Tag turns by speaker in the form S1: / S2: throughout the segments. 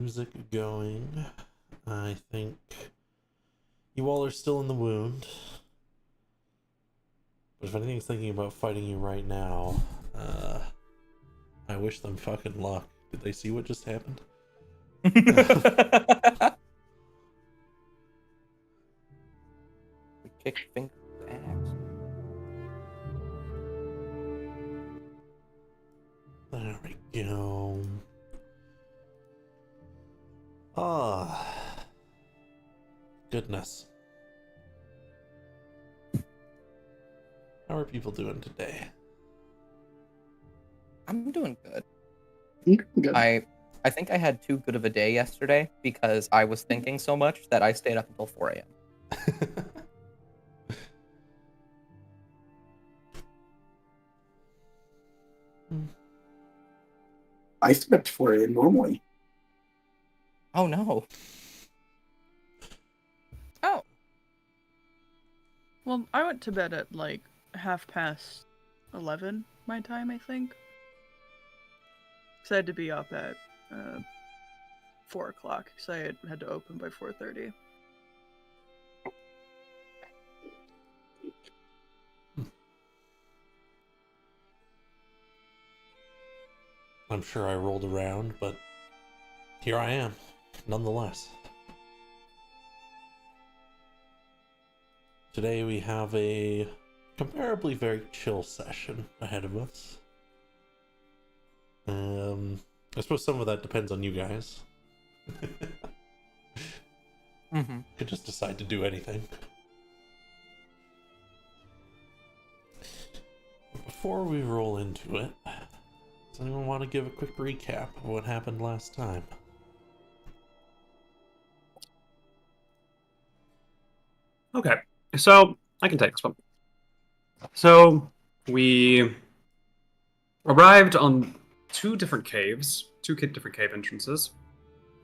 S1: Music going. I think you all are still in the wound. But if anything's thinking about fighting you right now, I wish them fucking luck. Did they see what just happened?
S2: We kicked finger axe.
S1: There we go. Ah, goodness. How are people doing today?
S2: I'm doing good.
S3: Good.
S2: I think I had too good of a day yesterday because I was thinking so much that I stayed up until 4 a.m.
S3: I slept for it normally.
S2: Oh no.
S4: Oh. Well, I went to bed at like 11:30 my time, I think. Because I had to be up at 4 o'clock, because I had to open by 4:30.
S1: I'm sure I rolled around, but here I am, nonetheless. Today we have a comparably very chill session ahead of us. I suppose some of that depends on you guys. Could just decide to do anything. But before we roll into it, does anyone want to give a quick recap of what happened last time?
S5: Okay, so I can take this one. So we arrived on two different caves, different cave entrances.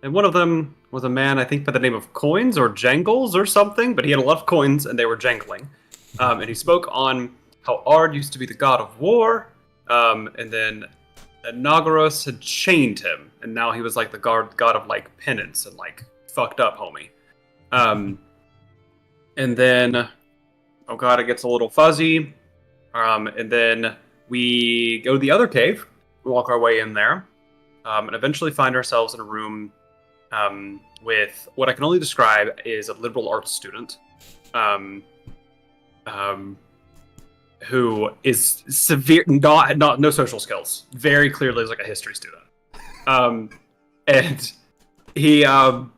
S5: And one of them was a man, I think, by the name of Coins or Jangles or something, but he had a lot of coins and they were jangling. And he spoke on how Ard used to be the god of war, and then Nagaros had chained him, and now he was like the god of like penance and like fucked up, homie. And then, oh god, it gets a little fuzzy. And then we go to the other cave, we walk our way in there, and eventually find ourselves in a room with what I can only describe is a liberal arts student, who is severe, no social skills, very clearly is like a history student, and he or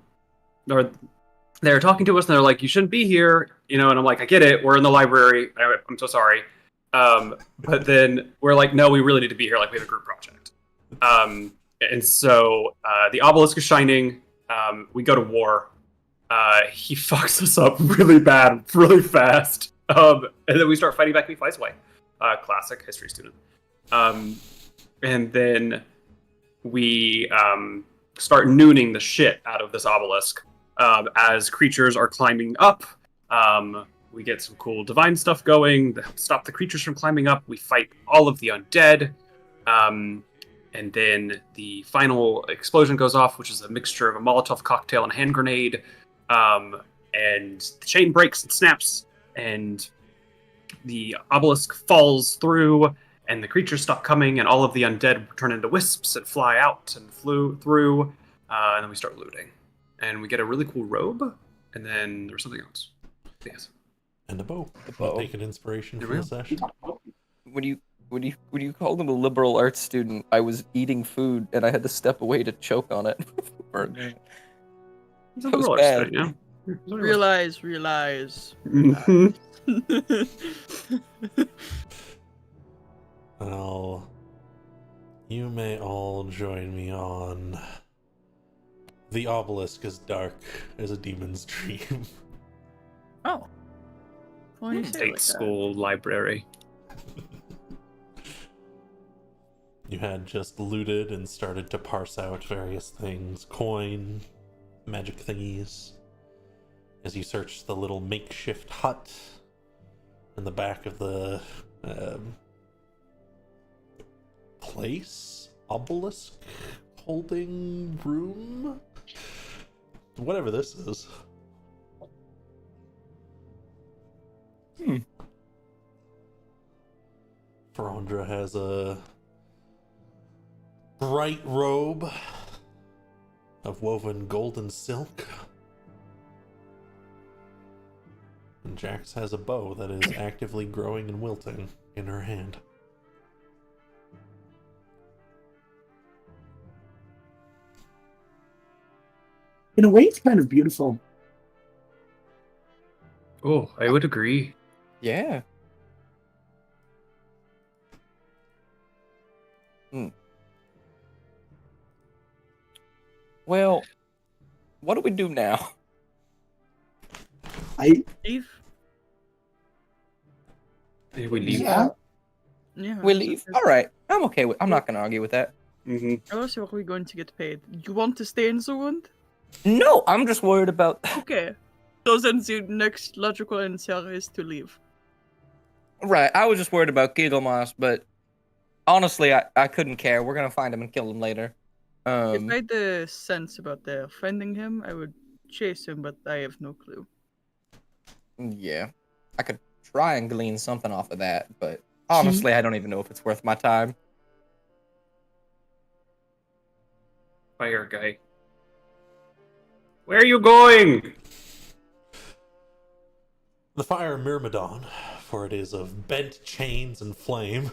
S5: they're talking to us and they're like, you shouldn't be here, and I'm like, I get it, we're in the library, I'm so sorry, but then we're like, no, we really need to be here, like we have a group project. And so the obelisk is shining, we go to war, he fucks us up really bad, really fast, and then we start fighting back and he flies away. Classic history student. And then we start nooning the shit out of this obelisk as creatures are climbing up. We get some cool divine stuff going to help stop the creatures from climbing up. We fight all of the undead. And then the final explosion goes off, which is a mixture of a Molotov cocktail and a hand grenade. And the chain breaks and snaps, and the obelisk falls through, and the creatures stop coming, and all of the undead turn into wisps and fly out and flew through. And then we start looting. And we get a really cool robe, and then there's something else. Yes.
S1: And a bow.
S2: The bow.
S1: Take an inspiration
S5: There
S1: from
S5: we
S1: the
S5: go.
S1: session.
S2: When you called him a liberal arts student, I was eating food and I had to step away to choke on it. For a minute.
S5: It's a
S2: That was
S5: liberal arts
S2: bad.
S5: student, yeah. It's a liberal arts
S4: Realize.
S5: Mhm.
S1: Well, you may all join me on the obelisk is dark as a demon's dream.
S4: Oh. Well, you say it
S5: State
S4: like
S5: school library.
S1: You had just looted and started to parse out various things, coin, magic thingies, as you searched the little makeshift hut in the back of the place, obelisk holding room. whatever this is. Ferondra has a bright robe of woven golden silk. And Jax has a bow that is actively growing and wilting in her hand.
S3: In a way, it's kind of beautiful.
S5: Oh, I would agree.
S2: Yeah. Well, what do we do now?
S4: Leave?
S5: Did we leave?
S3: Yeah.
S4: Yeah.
S2: We leave? All right. I'm okay with. I'm not gonna argue with that.
S5: Mm-hmm.
S4: How else are we going to get paid? You want to stay in the wound?
S2: No, I'm just worried about.
S4: Okay. So then the next logical answer is to leave.
S2: Right. I was just worried about Kaglmas, but honestly, I couldn't care. We're gonna find him and kill him later.
S4: If I had the sense about finding him, I would chase him, but I have no clue.
S2: Yeah, I could try and glean something off of that, but honestly, I don't even know if it's worth my time.
S5: Fire guy. Where are you going?
S1: The fire Myrmidon, for it is of bent chains and flame,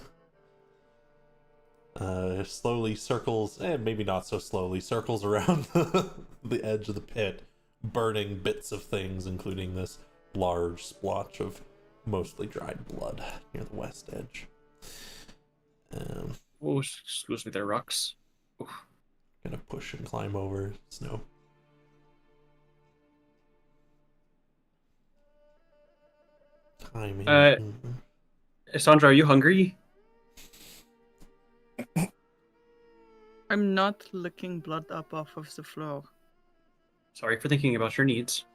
S1: slowly circles, and maybe not so slowly, circles around the edge of the pit, burning bits of things, including this large splotch of mostly dried blood near the west edge.
S5: Oh, excuse me, there, rocks. Oof.
S1: Gonna push and climb over snow. Timing.
S5: Sandra, are you hungry?
S4: I'm not licking blood up off of the floor.
S5: Sorry for thinking about your needs.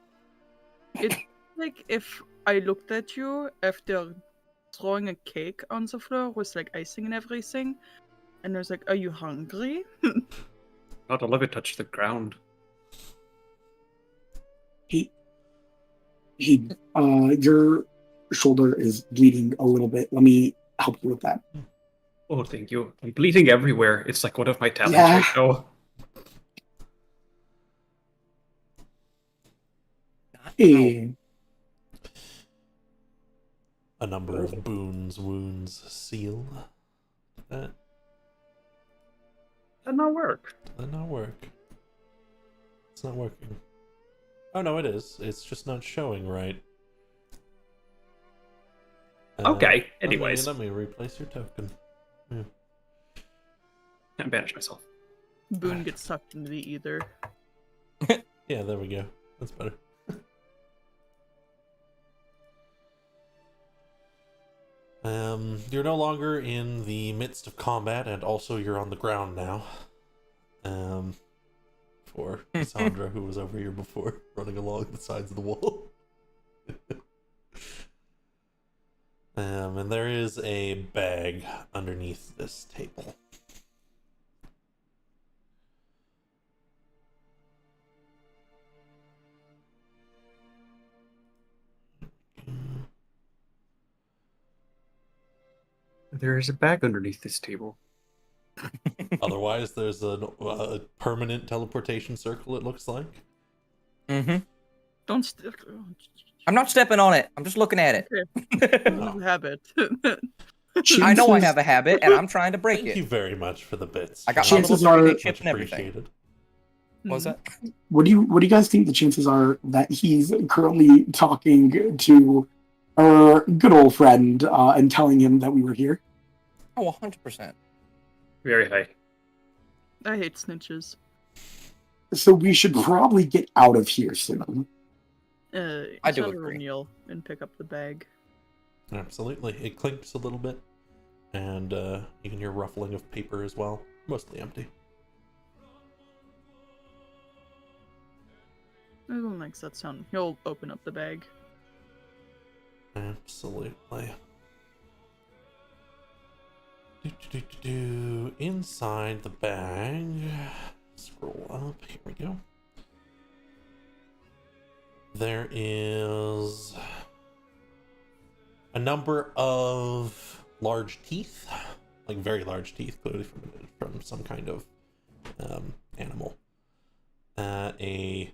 S4: It's like if I looked at you after throwing a cake on the floor with like icing and everything, and I was like, "Are you hungry?"
S5: Not all of it touched the ground.
S3: Your shoulder is bleeding a little bit. Let me help you with that.
S5: Oh, thank you. I'm bleeding everywhere. It's like one of my talents
S3: Yeah.
S5: right now.
S3: Hey,
S1: A number of wounds seal. That
S5: That not work.
S1: did not work. It's not working. Oh no, it is. It's just not showing right.
S5: Okay, anyways.
S1: Let me replace your token. Yeah.
S5: I banish myself.
S4: Boone gets sucked into the ether.
S1: Yeah, there we go. That's better. You're no longer in the midst of combat, and also you're on the ground now. For Cassandra, who was over here before, running along the sides of the wall. And there is a bag underneath this table.
S5: There is a bag underneath this table.
S1: Otherwise, there's a permanent teleportation circle, it looks like.
S2: Mm-hmm.
S4: Don't.
S2: I'm not stepping on it. I'm just looking at it.
S4: Habit.
S2: I know I have a habit, and I'm trying to break
S1: Thank you
S2: it.
S1: very much for the bits.
S2: I got my
S3: Chances
S2: little
S3: are-
S2: 3D chip
S1: Much
S2: and everything.
S1: appreciated.
S2: What was that?
S3: what do you guys think the chances are that he's currently talking to our good old friend and telling him that we were here?
S2: Oh, 100%.
S5: Very high.
S4: I hate snitches.
S3: So we should probably get out of here soon.
S2: I do
S4: Isabella
S2: agree.
S4: will kneel and pick up the bag.
S1: Absolutely. It clinks a little bit, and you can hear ruffling of paper as well. Mostly empty.
S4: Everyone likes that sound. He'll open up the bag.
S1: Absolutely. Inside the bag. Scroll up. Here we go. There is a number of large teeth, like very large teeth, clearly from some kind of animal. A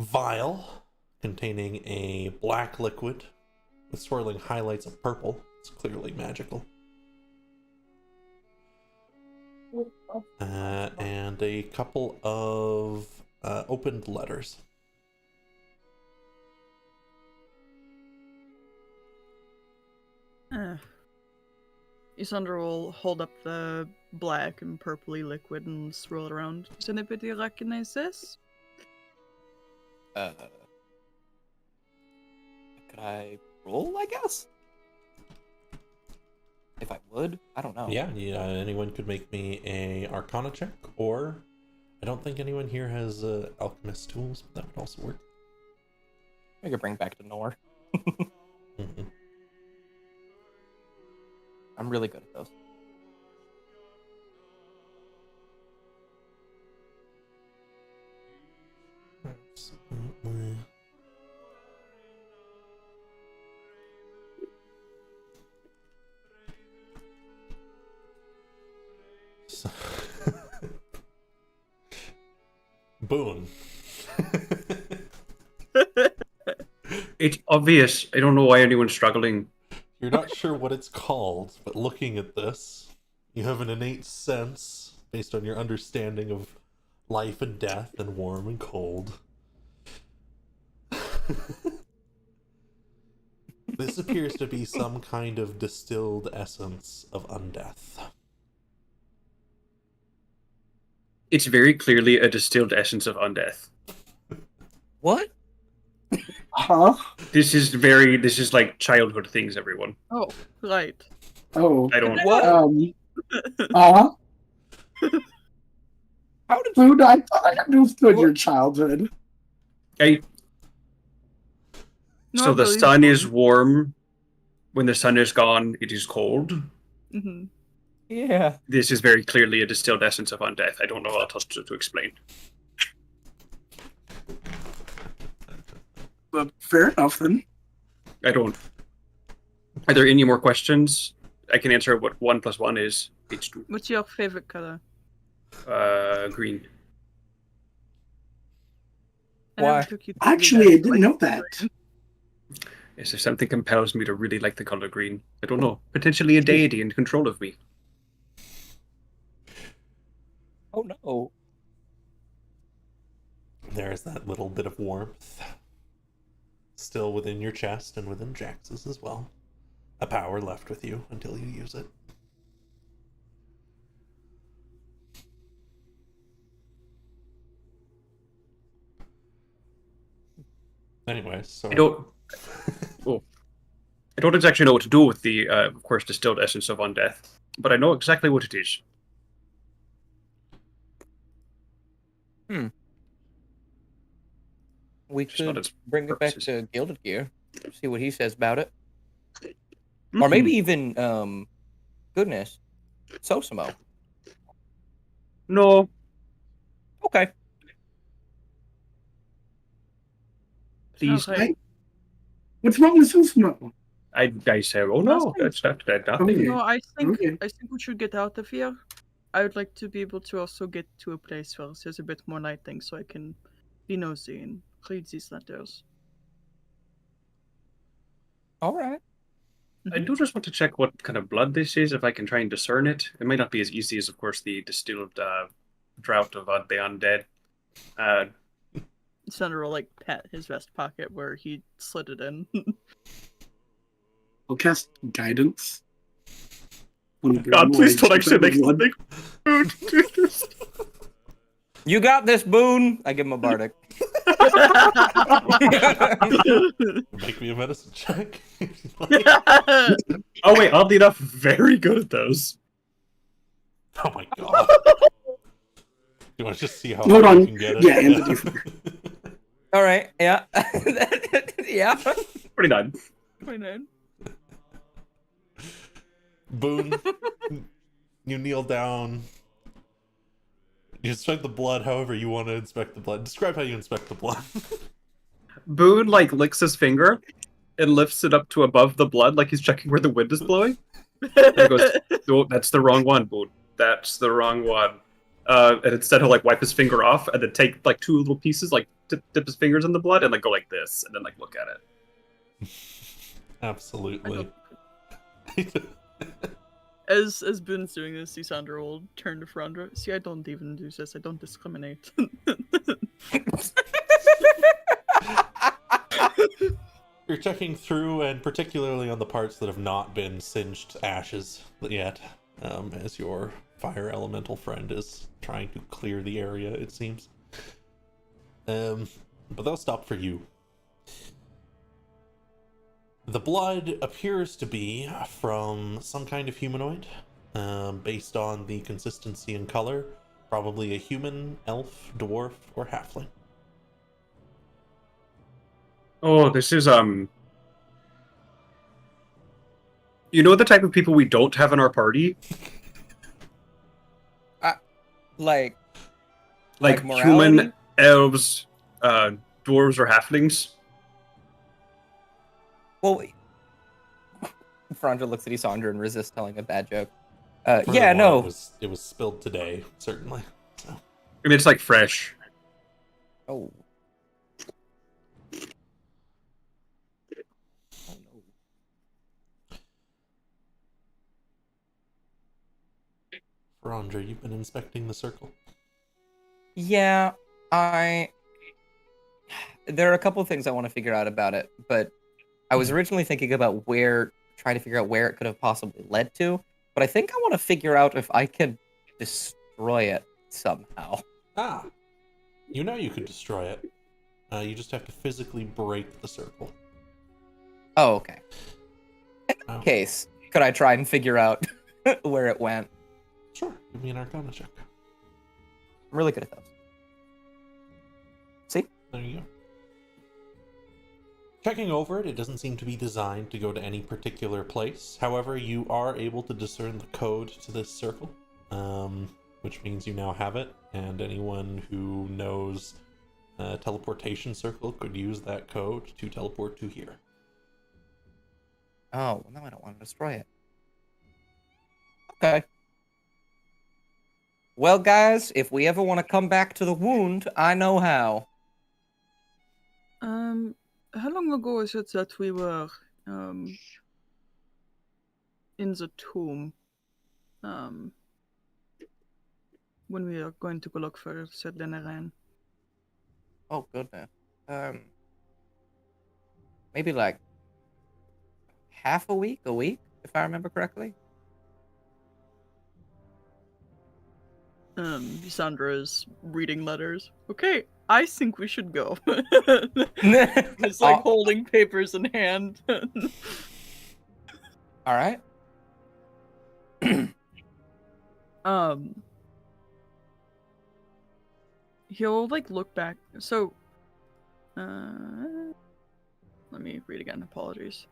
S1: vial containing a black liquid with swirling highlights of purple. It's clearly magical. And a couple of opened letters.
S4: Isandra will hold up the black and purpley liquid and swirl it around. Does anybody recognize this?
S2: Could I roll, I guess? If I would? I don't know.
S1: Yeah, anyone could make me a Arcana check, or I don't think anyone here has alchemist tools, but that would also work.
S2: I could bring back to Nor.
S1: Mm-hmm.
S2: I'm really good at those.
S1: Absolutely. So... Boon.
S5: It's obvious. I don't know why anyone's struggling.
S1: You're not sure what it's called, but looking at this, you have an innate sense, based on your understanding of life and death and warm and cold. This appears to be some kind of distilled essence of undeath.
S5: It's very clearly a distilled essence of undeath.
S2: What?
S3: Huh?
S5: This is like childhood things, everyone.
S4: Oh, right.
S3: Oh.
S5: I don't.
S2: What? How did
S3: Dude, I thought I understood your childhood.
S5: So the
S4: Normally-
S5: sun is warm. When the sun is gone, it is cold.
S4: Mm-hmm.
S2: Yeah.
S5: This is very clearly a distilled essence of undeath. I don't know what else to explain.
S3: But fair enough then.
S5: I don't. Are there any more questions? I can answer what 1 + 1 is. It's 2.
S4: What's your favorite color?
S5: Green.
S4: I never
S2: Why?
S4: took you to
S3: Actually, I
S4: that,
S3: didn't
S4: like,
S3: know that.
S5: Yes, if something compels me to really like the color green. I don't know. Potentially a deity in control of me.
S2: Oh no.
S1: There's that little bit of warmth. Still within your chest and within Jax's as well. A power left with you until you use it. Anyways, so...
S5: I don't. Oh. I don't exactly know what to do with the, of course, distilled essence of undeath, but I know exactly what it is.
S2: We
S5: Just not
S2: could
S5: its
S2: bring it back
S5: purposes.
S2: to Gilded Gear, see what he says about it. Or maybe even, goodness, Sosimo.
S5: No.
S2: Okay.
S5: Please.
S4: Okay.
S3: What's wrong with Susmo?
S5: I say, oh no, that's nothing.
S3: Okay.
S4: No, I think
S3: Okay.
S4: we should get out of here. I would like to be able to also get to a place where there's a bit more lighting, so I can be nosy and read these letters.
S2: All right.
S5: I do just want to check what kind of blood this is, if I can try and discern it. It might not be as easy as, of course, the distilled drought of the undead.
S4: Senator will like pat his vest pocket where he slid it in.
S3: I'll cast guidance.
S5: God, please don't actually make something.
S2: You got this, Boone. I give him a bardic.
S1: Make me a medicine check.
S5: Oh wait, oddly enough, very good at those.
S1: Oh my god. You want to just see how
S3: Hold
S1: high
S3: on.
S1: you can get it?
S3: Yeah, and the D4.
S2: All right. Yeah. Yeah.
S5: 29.
S4: 29.
S1: Boone, you kneel down. You inspect the blood however you want to inspect the blood. Describe how you inspect the blood.
S5: Boone like licks his finger and lifts it up to above the blood, like he's checking where the wind is blowing. And he goes, "No, that's the wrong one, Boone. That's the wrong one." And instead he'll like wipe his finger off and then take like two little pieces, like dip his fingers in the blood and like go like this, and then like look at it.
S1: Absolutely.
S4: As Boone's doing this, Sandra will turn to Frondra. See, I don't even do this. I don't discriminate.
S1: You're checking through, and particularly on the parts that have not been singed to ashes yet, as your fire elemental friend is trying to clear the area, it seems. But they'll stop for you. The blood appears to be from some kind of humanoid, based on the consistency and color. Probably a human, elf, dwarf, or halfling.
S5: Oh, this is you know the type of people we don't have in our party?
S2: Like
S5: Like
S2: morality?
S5: human, elves, dwarves, or halflings?
S2: Well, Frondra looks at Isandra and resists telling a bad joke.
S1: Furthermore,
S2: Yeah, no.
S1: It was spilled today, certainly. So.
S5: I mean, it's like fresh.
S2: Oh. Oh no.
S1: Rondra, you've been inspecting the circle.
S2: Yeah, there are a couple of things I want to figure out about it, but I was originally thinking about trying to figure out where it could have possibly led to, but I think I want to figure out if I can destroy it somehow.
S1: Ah, you know you could destroy it. You just have to physically break the circle.
S2: Oh, okay. In
S1: Oh.
S2: that case, could I try and figure out where it went?
S1: Sure, give me an Arcana check.
S2: I'm really good at those. See?
S1: There you go. Checking over it, it doesn't seem to be designed to go to any particular place. However, you are able to discern the code to this circle, which means you now have it, and anyone who knows teleportation circle could use that code to teleport to here.
S2: Oh, well, no, I don't want to destroy it. Okay. Well, guys, if we ever want to come back to the wound, I know how.
S4: How long ago is it that we were in the tomb? When we are going to go look for Sedleneran.
S2: Oh, goodness. Maybe like half a week, if I remember correctly.
S4: Sandra is reading letters. Okay, I think we should go. It's like holding papers in hand.
S2: All right.
S4: He'll like look back. So, let me read again. Apologies.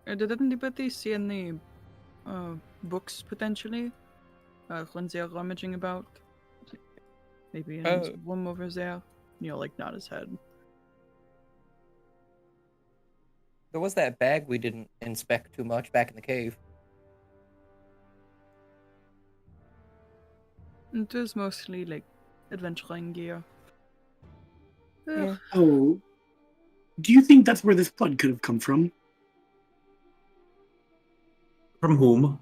S4: Did anybody see any books potentially? When they are rummaging about? Maybe in the room over there? He'll like nod his head.
S2: There was that bag we didn't inspect too much back in the cave.
S4: It was mostly like adventuring gear.
S2: Yeah.
S3: Oh, do you think that's where this blood could have come from?
S5: From whom?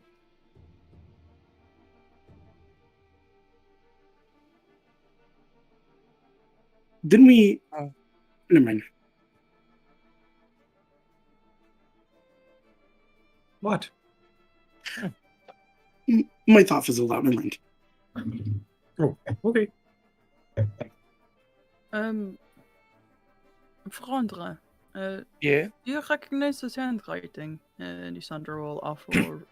S3: Didn't we?
S2: Oh.
S3: Never mind.
S5: What?
S3: My thought fizzled out. Never mind.
S5: Oh, okay.
S4: Frondra,
S2: Yeah.
S4: do you recognize his handwriting? And Sandra will offer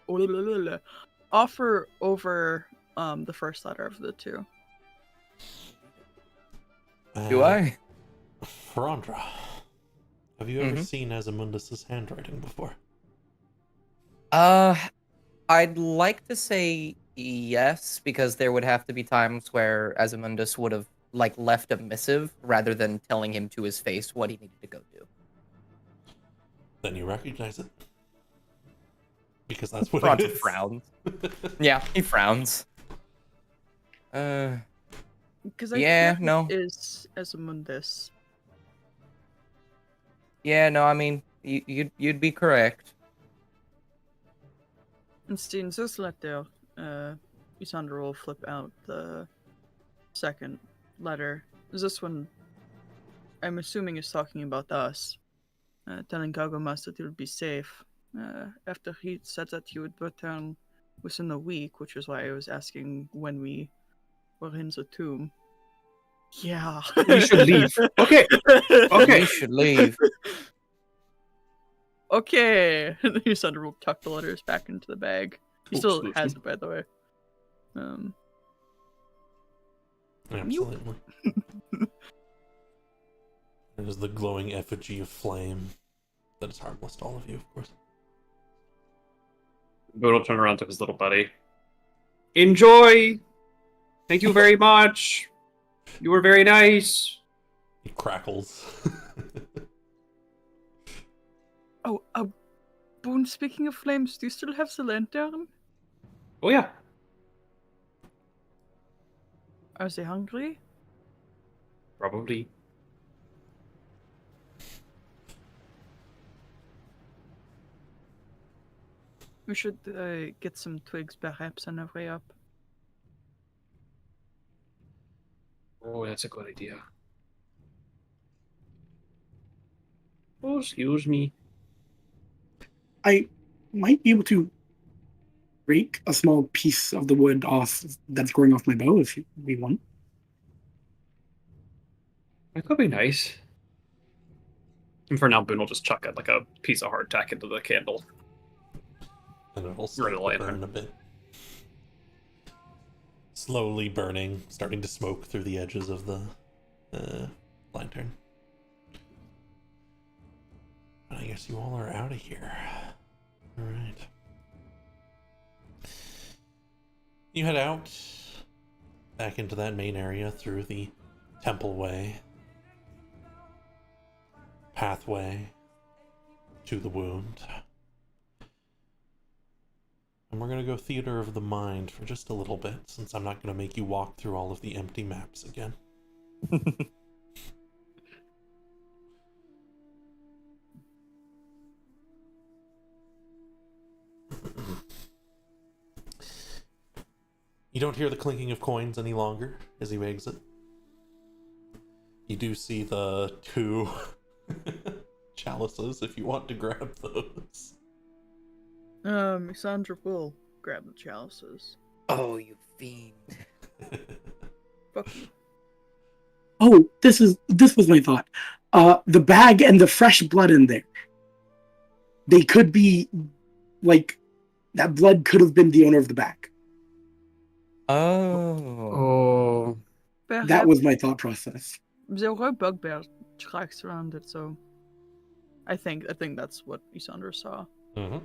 S4: over the first letter of the two.
S2: Do I?
S1: Frondra, have you ever seen Azamundus's handwriting before?
S2: I'd like to say Yes, because there would have to be times where Azimundus would have like left a missive rather than telling him to his face what he needed to go do.
S1: Then you recognize it. Because that's what
S2: Bronto
S1: it is.
S2: frowns. Yeah, he frowns.
S4: Because I
S2: Yeah,
S4: feel
S2: no.
S4: it is Asmundus.
S2: Yeah, no, I mean, you'd be correct.
S4: Instead, in this letter, Isandra will flip out the second letter. This one, I'm assuming, is talking about us, telling Kaglmas that he would be safe. After he said that he would return within a week, which is why I was asking when we were in the tomb. Yeah.
S5: We should leave. Okay. Okay.
S2: We should leave.
S4: Okay. Isandra will tuck the letters back into the bag. He still
S5: Excuse
S4: has
S5: me.
S4: it, by the way.
S1: Absolutely. There's the glowing effigy of flame that is harmless to all of you, of course.
S5: Boone will turn around to his little buddy. Enjoy! Thank you very much! You were very nice!
S1: He crackles.
S4: Oh, Boone, speaking of flames, do you still have the lantern?
S5: Oh yeah.
S4: Are they hungry?
S5: Probably.
S4: We should get some twigs perhaps on our way up.
S5: Oh, that's a good idea. Oh, excuse me.
S3: I might be able to break a small piece of the wood off that's growing off my bow if we want.
S5: That could be nice. And for now, Boone will just chuck it like a piece of hardtack into the candle.
S1: And it'll
S5: Right,
S1: start
S5: the
S1: to
S5: lantern.
S1: burn a bit. Slowly burning, starting to smoke through the edges of the lantern. I guess you all are out of here. Alright. You head out back into that main area through the templeway pathway to the wound. And we're going to go Theater of the Mind for just a little bit, since I'm not going to make you walk through all of the empty maps again. You don't hear the clinking of coins any longer as you exit. You do see the two chalices if you want to grab those.
S4: Sandra will grab the chalices.
S2: Oh, you fiend.
S4: Fuck you.
S3: Oh, this was my thought. The bag and the fresh blood in there. They could be like that blood could have been the owner of the bag.
S2: Oh.
S5: Oh.
S4: Perhaps
S3: That was my thought process.
S4: there were bugbear tracks around it, so I think that's what Isandra saw.
S1: Mm-hmm.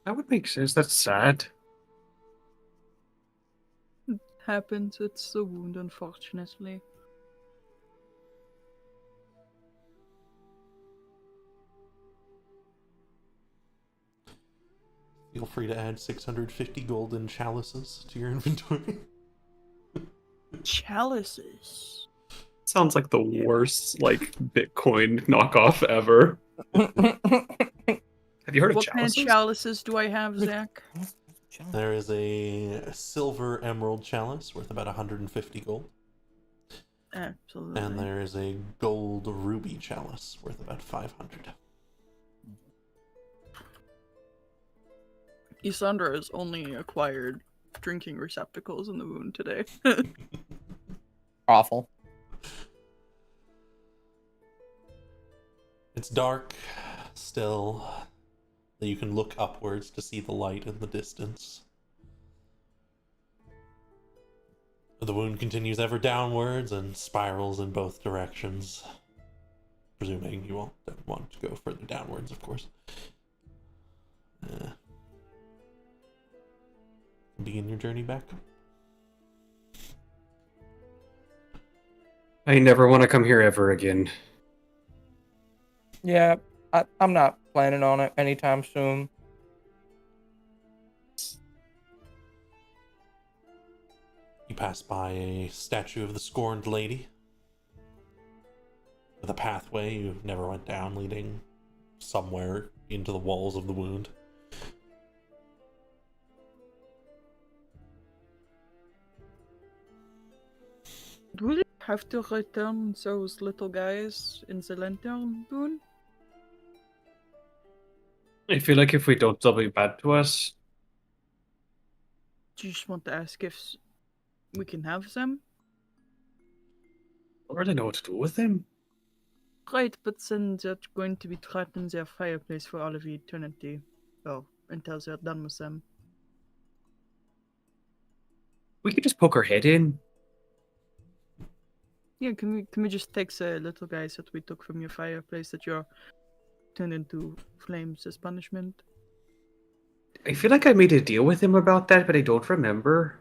S5: That would make sense. That's sad.
S4: Happens, it's the wound, unfortunately.
S1: Feel free to add 650 golden chalices to your inventory.
S4: Chalices.
S5: Sounds like the worst, like, Bitcoin knockoff ever. Have you heard of
S4: What kind
S5: chalices?
S4: of chalices do I have, Zach?
S1: There is a silver emerald chalice worth about 150 gold.
S4: Absolutely.
S1: And there is a gold ruby chalice worth about 500.
S4: Isandra has only acquired drinking receptacles in the wound today.
S2: Awful.
S1: It's dark still. You can look upwards to see the light in the distance. The wound continues ever downwards and spirals in both directions. presuming you all don't want to go further downwards, of course. Begin your journey back.
S5: I never want to come here ever again.
S2: Yeah, I'm not planning on it anytime soon.
S1: You pass by a statue of the Scorned Lady with a pathway you never went down leading somewhere into the walls of the wound.
S4: Do we have to return those little guys in the lantern dune?
S5: I feel like if we don't, they'll be bad to us.
S4: Do you just want to ask if we can have them?
S5: I don't really know what to do with them.
S4: Right, but then they're going to be trapped in their fireplace for all of eternity. Oh, until they're done with them.
S5: We could just poke our head in.
S4: Yeah, can we just take the little guys that we took from your fireplace that you're turned into flames as punishment?
S5: I feel like I made a deal with him about that, but I don't remember.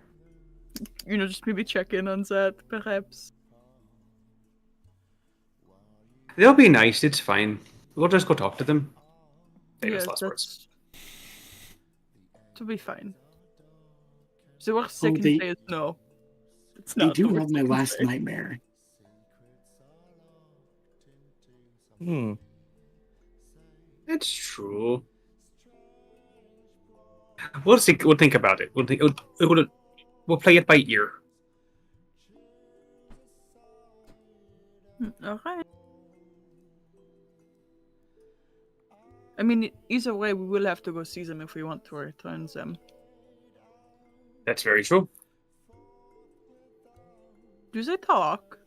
S4: You know, just maybe check in on that, perhaps.
S5: They'll be nice, it's fine. We'll just go talk to them. Famous
S4: Yeah,
S5: last words.
S4: To be fine. The worst they
S3: Oh,
S4: can
S3: they-
S4: say is no. It's
S3: They
S4: not
S3: do
S4: the
S3: have
S4: worst
S3: my
S4: they can
S3: last
S4: say.
S3: nightmare.
S5: It's true. We'll see. We'll think about it. We'll play it by ear.
S4: Alright. I mean, either way, we will have to go see them if we want to return them.
S5: That's very true.
S4: Do they talk?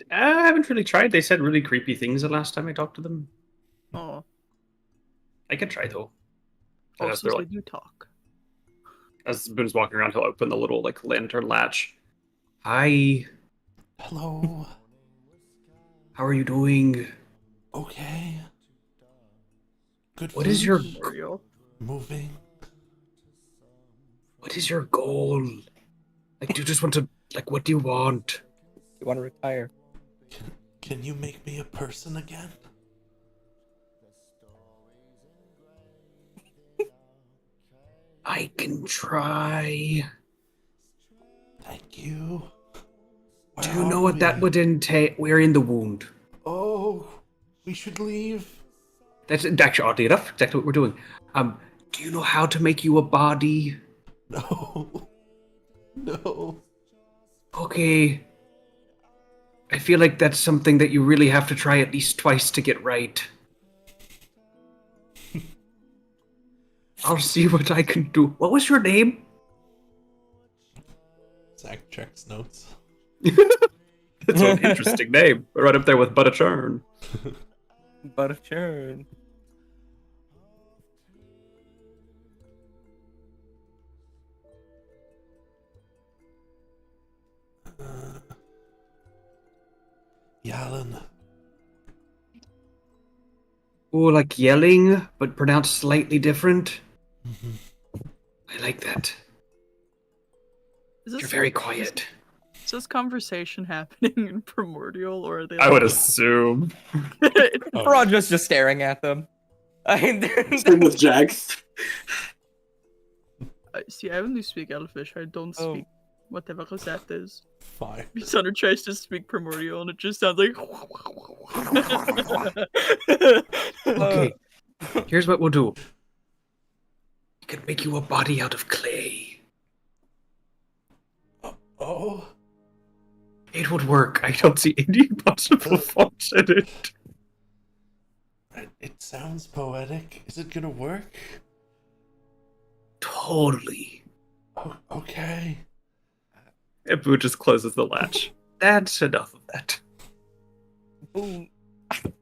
S5: I haven't really tried. They said really creepy things the last time I talked to them.
S4: Oh,
S5: I could try though.
S4: oh,
S5: As
S4: since
S5: they're
S4: they
S5: like,
S4: do talk.
S5: as Boone's walking around, he'll open the little like lantern latch. Hi,
S1: Hello.
S5: how are you doing?
S1: Okay. Good.
S5: What is
S1: food?
S5: your
S4: Mario.
S1: Moving?
S5: What is your goal? Like, do you just want to like? What do you want?
S2: You want to retire?
S1: Can you make me a person again?
S5: I can try.
S1: Thank you.
S5: Do
S1: Where
S5: you know
S1: are
S5: what that
S1: we?
S5: would entail? We're in the wound.
S1: Oh, we should leave.
S5: That's actually oddly enough exactly what we're doing. Do you know how to make you a body?
S1: No. No.
S5: Okay. I feel like that's something that you really have to try at least twice to get right. I'll see what I can do. What was your name?
S1: Zach checks notes.
S5: That's an interesting name. We're right up there with Butter Churn.
S2: But a churn.
S1: Yalan.
S5: Oh, like yelling, but pronounced slightly different.
S1: Mhm.
S5: I like that.
S4: Is
S5: You're
S4: this,
S5: very quiet.
S4: is this conversation happening in Primordial, or are they?
S5: I would assume.
S1: Oh.
S2: Roger's just staring at them. I mean,
S3: Same with Jax.
S4: See, I only speak Elfish. I don't
S2: Oh.
S4: speak whatever that is.
S1: Fine.
S4: Sunder tries to speak Primordial, and it just sounds like.
S5: Okay, here's what we'll do. We can make you a body out of clay.
S1: Oh.
S5: It would work. I don't see any possible faults in it.
S1: It sounds poetic. Is it gonna work?
S5: Totally.
S1: Oh, okay.
S5: And Boo just closes the latch. That's enough of that.
S2: Boom.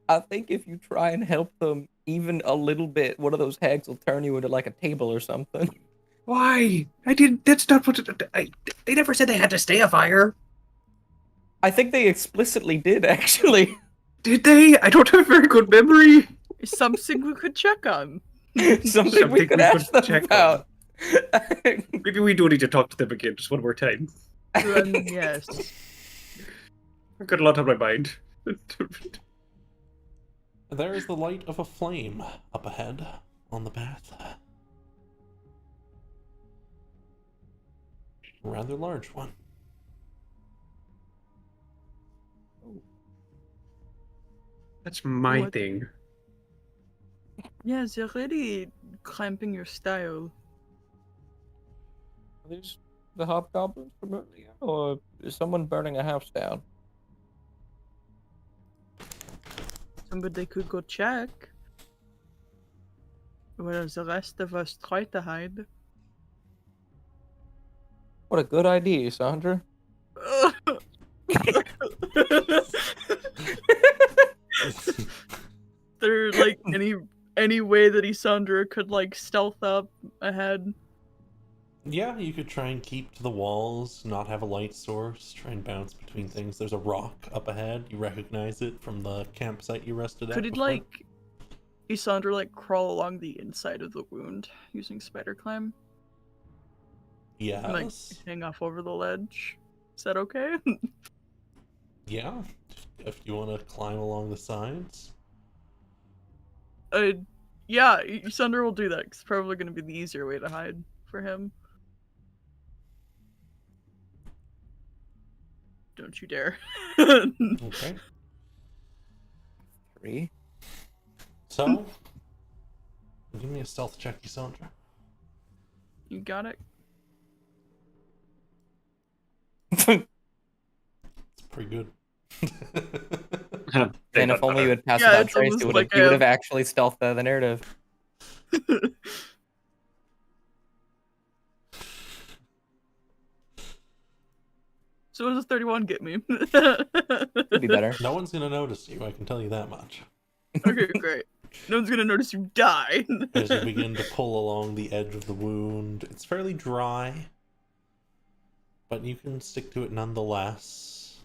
S2: I think if you try and help them even a little bit, one of those hags will turn you into like a table or something.
S5: Why? I didn't. That's not what. They never said they had to stay a fire.
S2: I think they explicitly did, actually.
S5: Did they? I don't have a very good memory.
S4: It's something we could check on.
S2: Something we could ask them
S5: check
S2: about.
S5: Maybe we do need to talk to them again just one more time.
S4: Yes.
S5: I've got a lot on my mind.
S1: There is the light of a flame up ahead on the path. A rather large one.
S5: That's my
S4: What?
S5: thing.
S4: Yeah, they're really cramping your style.
S2: Are these the hobgoblins from earlier, or is someone burning a house down?
S4: Somebody could go check. Well, the rest of us try to hide.
S2: What a good idea, Sandra.
S4: There like any way that Isandra could like stealth up ahead?
S1: Yeah, you could try and keep to the walls, not have a light source, try and bounce between things. There's a rock up ahead. You recognize it from the campsite you rested at.
S4: Could it
S1: before.
S4: like Isandra like crawl along the inside of the wound using spider climb?
S1: Yes.
S4: Like hang off over the ledge? Is that okay?
S1: Yeah. If you want to climb along the sides.
S4: Yeah, Isandra will do that. 'Cause it's probably going to be the easier way to hide for him. Don't you dare.
S1: Okay.
S2: 3.
S1: So, give me a stealth check, Isandra.
S4: You got it.
S1: It's pretty good.
S2: And if only you had passed
S4: Yeah,
S2: without
S4: it's
S2: trace,
S4: almost
S2: you would
S4: like
S2: have
S4: I have-
S2: have actually stealthed the narrative.
S4: So what does 31 get me?
S2: Could be better.
S1: No one's gonna notice you, I can tell you that much.
S4: Okay, great. No one's gonna notice you die.
S1: As you begin to pull along the edge of the wound, it's fairly dry, but you can stick to it nonetheless.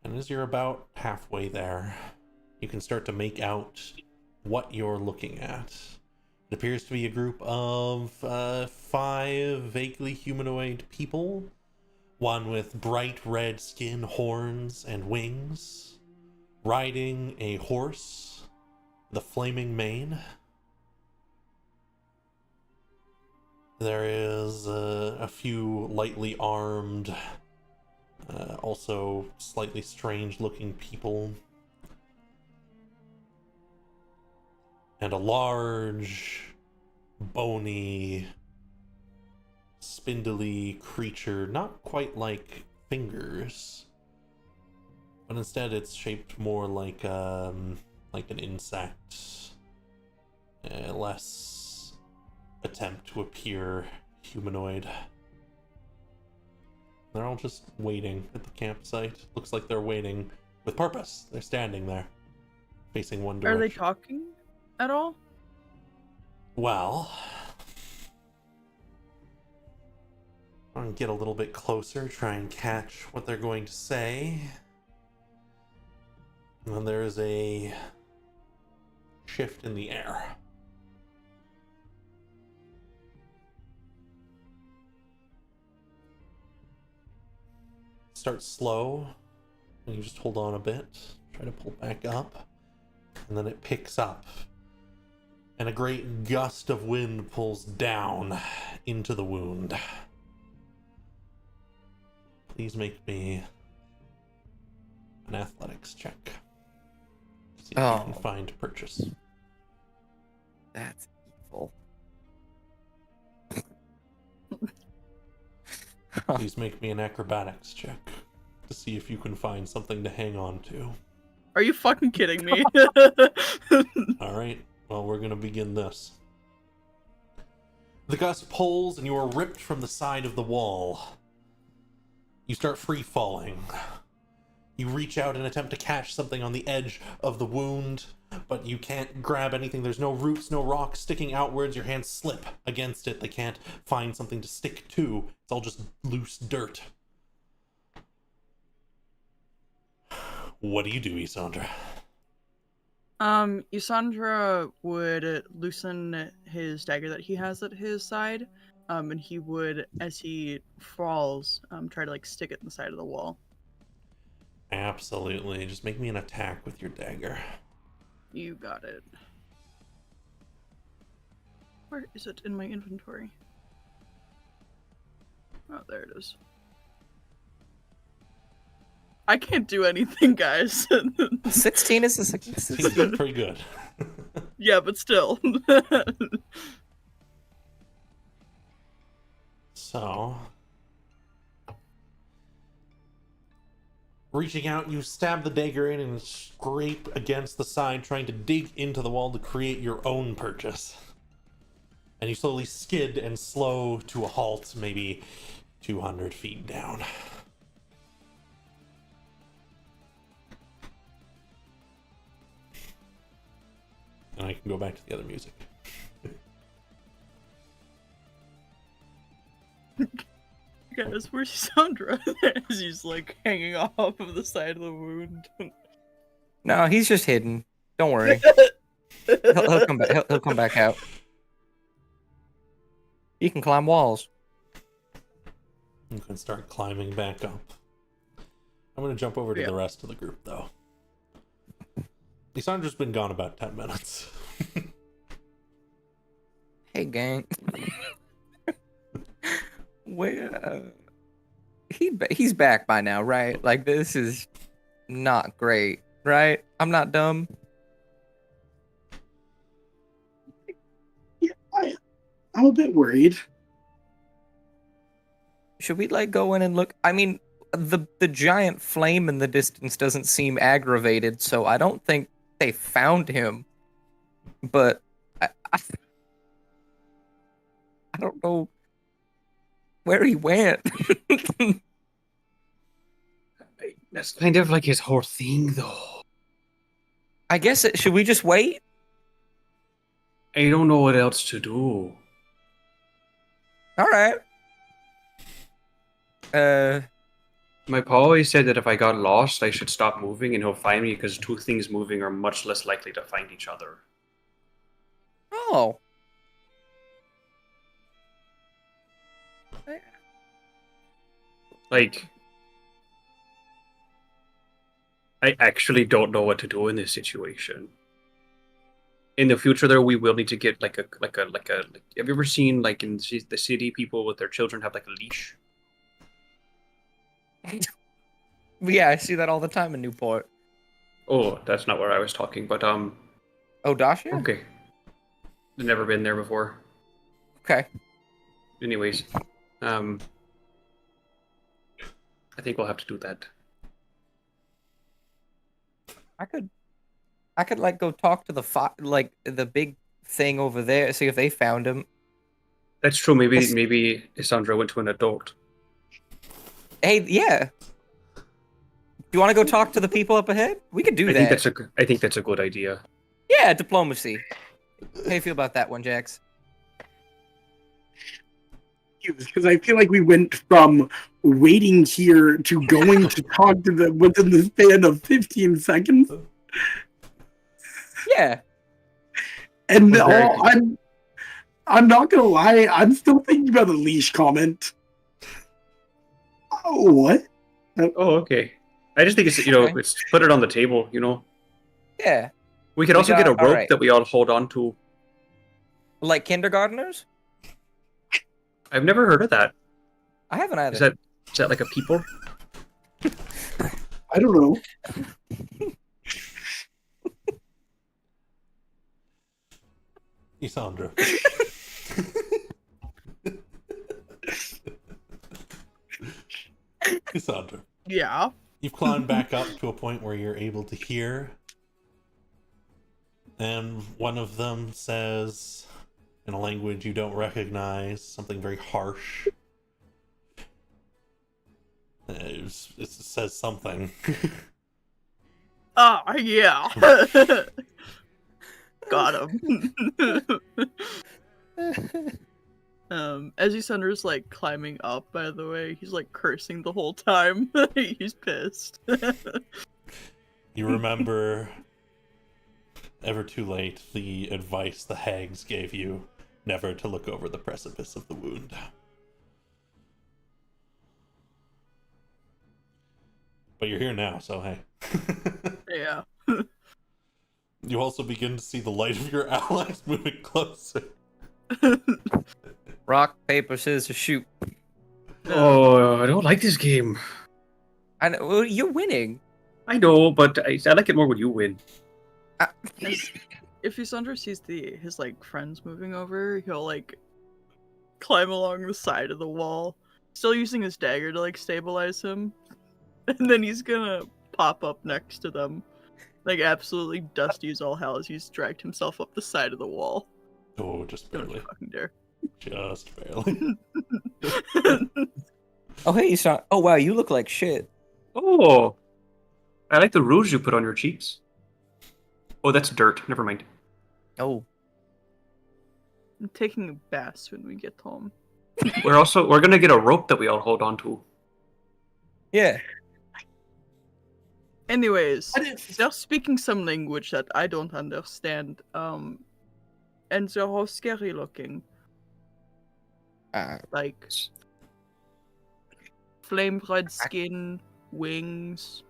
S1: And as you're about halfway there, you can start to make out what you're looking at. It appears to be a group of 5 vaguely humanoid people, one with bright red skin, horns, and wings, riding a horse, the flaming mane. There is a few lightly armed, also slightly strange looking people, and a large, bony, spindly creature, not quite like fingers, but instead it's shaped more like an insect, less attempt to appear humanoid. They're all just waiting at the campsite. Looks like they're waiting with purpose. They're standing there, facing one direction.
S4: Are they talking at all?
S1: Well, I'm gonna get a little bit closer, try and catch what they're going to say. And then there is a shift in the air. Start slow, and you just hold on a bit, try to pull back up, and then it picks up. And a great gust of wind pulls down into the wound. Please make me an athletics check. See if you can find purchase.
S2: That's evil.
S1: Please make me an acrobatics check to see if you can find something to hang on to.
S4: Are you fucking kidding me?
S1: Alright, well, we're gonna begin this. The gust pulls and you are ripped from the side of the wall. You start free falling. You reach out and attempt to catch something on the edge of the wound, but you can't grab anything. There's no roots, no rocks sticking outwards. Your hands slip against it. They can't find something to stick to. It's all just loose dirt. What do you do, Isandra?
S4: Isandra would loosen his dagger that he has at his side, and he would, as he falls, try to like stick it in the side of the wall.
S1: Absolutely. Just make me an attack with your dagger.
S4: You got it. Where is it in my inventory? Oh, there it is. I can't do anything, guys.
S2: 16 is a
S1: Seems pretty good.
S4: Yeah, but still.
S1: So, reaching out, you stab the dagger in and scrape against the side, trying to dig into the wall to create your own purchase. And you slowly skid and slow to a halt, maybe 200 feet down. And I can go back to the other music.
S4: Guys, where's Sandra? As he's like hanging off of the side of the wound.
S2: No, he's just hidden. Don't worry. He'll come back. He'll come back out. He can climb walls.
S1: You can start climbing back up. I'm going to jump over to the rest of the group, though. Lisandra's been gone about 10 minutes.
S2: Hey, gang. Where? He's back by now, right? Like, this is not great, right? I'm not dumb.
S3: Yeah, I'm a bit worried.
S2: Should we like go in and look? I mean, the giant flame in the distance doesn't seem aggravated, so I don't think they found him. But I don't know where he went.
S5: That's kind of like his whole thing, though.
S2: I guess should we just wait?
S5: I don't know what else to do.
S2: All right.
S5: My pa always said that if I got lost, I should stop moving and he'll find me because two things moving are much less likely to find each other.
S2: Oh.
S5: Like, I actually don't know what to do in this situation. In the future, there we will need to get like have you ever seen like in the city people with their children have like a leash?
S2: Yeah, I see that all the time in Newport.
S5: Oh, that's not where I was talking, but
S2: Oh, Dasha?
S5: okay. I've never been there before.
S2: Okay.
S5: Anyways, I think we'll have to do that.
S2: I could like go talk to the the big thing over there, see if they found him.
S5: That's true. Maybe Isandra went to an adult.
S2: Hey, yeah. Do you want to go talk to the people up ahead? We could do that.
S5: I think that's a good idea.
S2: Yeah, diplomacy. How do you feel about that one, Jax?
S3: Because I feel like we went from waiting here to going to talk to them within the span of 15 seconds.
S2: Yeah.
S3: And I'm not gonna lie, I'm still thinking about the leash comment. Oh, what?
S5: Oh, okay. I just think it's
S2: Okay.
S5: it's put it on the table.
S2: Yeah.
S5: We could
S2: We
S5: also get a
S2: got- all
S5: rope
S2: right.
S5: that we all hold on to.
S2: Like kindergartners?
S5: I've never heard of that.
S2: I haven't either.
S5: Is that like a people?
S3: I don't know.
S1: Isandra. Isandra.
S4: Yeah.
S1: You've climbed back up to a point where you're able to hear. And one of them says, in a language you don't recognize, something very harsh. It says something.
S4: Ah, yeah. Got him. As Isandra's like climbing up, by the way, he's like cursing the whole time. He's pissed.
S1: You remember, ever too late, the advice the hags gave you, never to look over the precipice of the wound. But you're here now, so hey.
S4: Yeah.
S1: You also begin to see the light of your allies moving closer.
S2: Rock, paper, scissors, shoot.
S5: Oh, I don't like this game.
S2: I know, well, you're winning.
S5: I know, but I like it more when you win.
S4: If Yusandra sees his like friends moving over, he'll like climb along the side of the wall, still using his dagger to like stabilize him, and then he's gonna pop up next to them, like absolutely dusty as all hell as he's dragged himself up the side of the wall.
S1: Oh, just
S4: Don't
S1: barely.
S4: fucking dare.
S1: Just barely.
S2: Oh, hey, you saw. Oh, wow, you look like shit.
S5: Oh, I like the rouge you put on your cheeks. Oh, that's dirt. Never mind.
S2: Oh,
S4: I'm taking a bath when we get home.
S5: We're gonna get a rope that we all hold on to.
S2: yeah.
S4: Anyways,
S3: What if-
S4: they're speaking some language that I don't understand. And they're all scary looking. Like flame red skin, wings,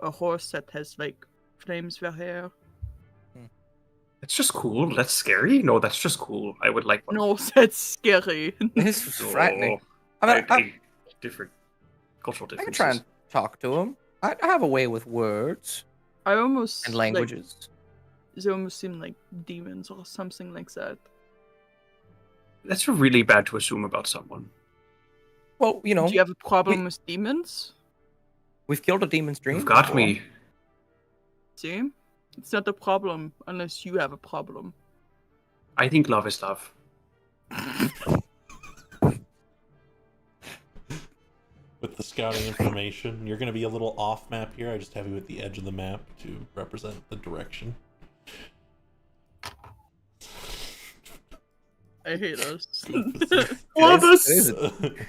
S4: a horse that has like flames for hair.
S5: That's just cool. That's scary. No, that's just cool. I would like one.
S4: No, that's scary.
S2: This was frightening.
S5: Oh,
S2: I mean, I
S5: different cultural
S2: can
S5: differences.
S2: try and talk to him. I have a way with words
S4: I almost
S2: and languages.
S4: Like, they almost seem like demons or something like that.
S5: That's really bad to assume about someone.
S2: Well, you know,
S4: Do you have a problem with demons?
S2: we've killed a demon's dream.
S5: You've got
S2: before.
S5: me.
S4: See? It's not a problem unless you have a problem.
S5: I think love is love.
S1: With the scouting information, you're going to be a little off map here. I just have you at the edge of the map to represent the direction.
S4: I hate us.
S5: Love us
S2: Today's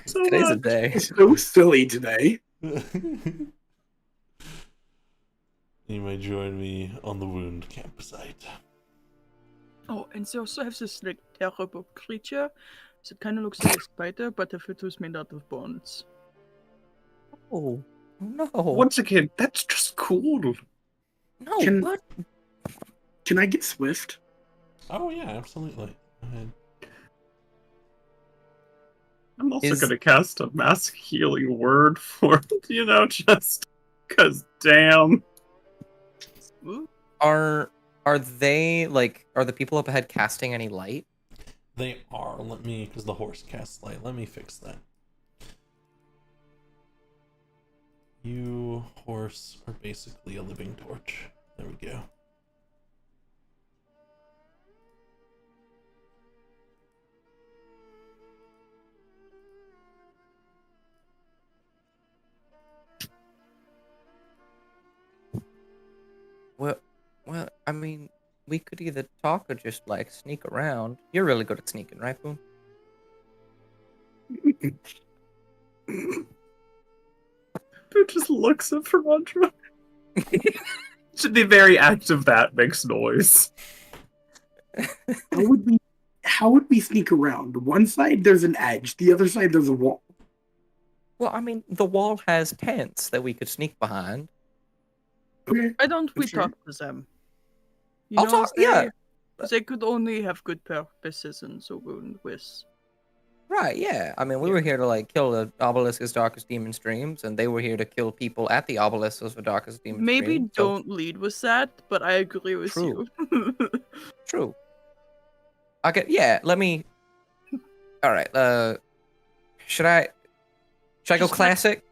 S5: so
S2: Today's a
S5: much.
S2: day.
S3: It's so silly today.
S1: You may join me on the wound campsite.
S4: Oh, and they also have this like terrible creature. So it kind of looks like a spider, but if it was made out of bones.
S2: Oh, no.
S5: Once again, that's just cool.
S2: No,
S3: Can-
S2: what?
S3: Can I get swift?
S1: Oh yeah, absolutely. Go ahead.
S5: I'm also
S2: Is-
S5: going to cast a mass healing word for, just because damn.
S4: Ooh.
S2: Are they, like, are the people up ahead casting any light?
S1: They are. Let me, because the horse casts light. Let me fix that. You, horse, are basically a living torch. There we go.
S2: Well, I mean, we could either talk or just, like, sneak around. You're really good at sneaking, right, Boone?
S5: Who just looks at Ferandra? The very act of that makes noise.
S3: How would we sneak around? One side there's an edge, the other side there's a wall.
S2: Well, I mean, the wall has tents that we could sneak behind.
S3: Okay.
S4: Why don't we
S3: Sure.
S4: talk to them? You
S2: I'll
S4: know,
S2: talk- yeah.
S4: They could only have good purposes in so wound with.
S2: Right, yeah. I mean, we were here to, like, kill the Obelisk's darkest demon's dreams, and they were here to kill people at the Obelisk's darkest demon's
S4: Maybe
S2: dreams. so-
S4: don't lead with that, but I agree with
S2: True.
S4: you.
S2: True. Okay, yeah, let me... Alright, Should I go
S4: Just let-
S2: classic?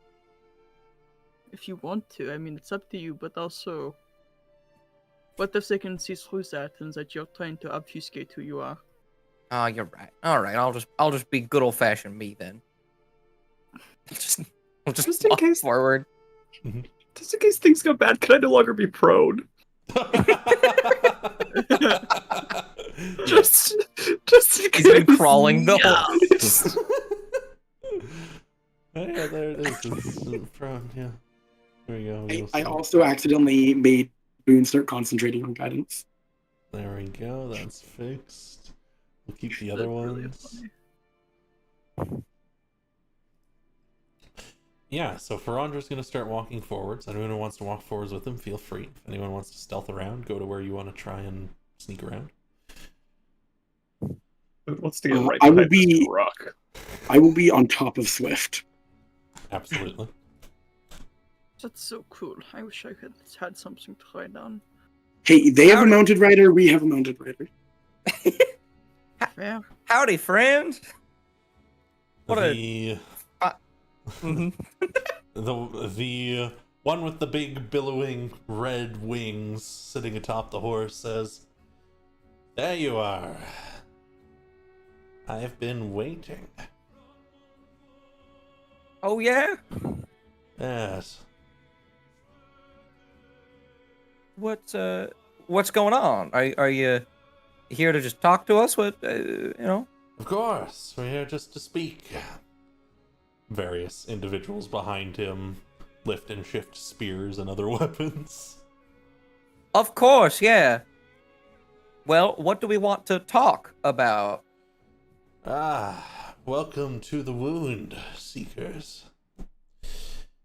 S4: If you want to, I mean, it's up to you, but also. What if they can see through that and that you're trying to obfuscate who you are?
S2: Oh, you're right. Alright, I'll just be good old-fashioned me, then. I'll just
S5: Just in
S2: walk
S5: case-
S2: forward.
S5: Just in case things go bad, can I no longer be prone? Just in
S2: He's been
S5: case.
S2: crawling the whole...
S1: Yeah, there it is. It's prone, yeah. There we go.
S3: I also accidentally made Boone start concentrating on guidance.
S1: There we go. That's fixed. We'll keep the other
S4: That's really
S1: ones.
S4: funny.
S1: Yeah, so Farandra's going to start walking forwards. Anyone who wants to walk forwards with him, feel free. If anyone wants to stealth around, go to where you want to try and sneak around.
S5: Let's get right
S3: I will
S5: behind this
S3: be-
S5: rock.
S3: I will be on top of Swift.
S1: Absolutely.
S4: That's so cool. I wish I had something to write down.
S3: Hey, they have a mounted rider. We have a mounted rider.
S4: Fair.
S2: Howdy, friend. What
S1: the
S2: Mhm.
S1: the one with the big billowing red wings sitting atop the horse says, "There you are. I've been waiting."
S2: Oh yeah.
S1: Yes.
S2: What's going on? Are you here to just talk to us? What you know?
S1: Of course, we're here just to speak. Various individuals behind him lift and shift spears and other weapons.
S2: Of course, yeah. Well, what do we want to talk about?
S1: Welcome to the Wound, Seekers.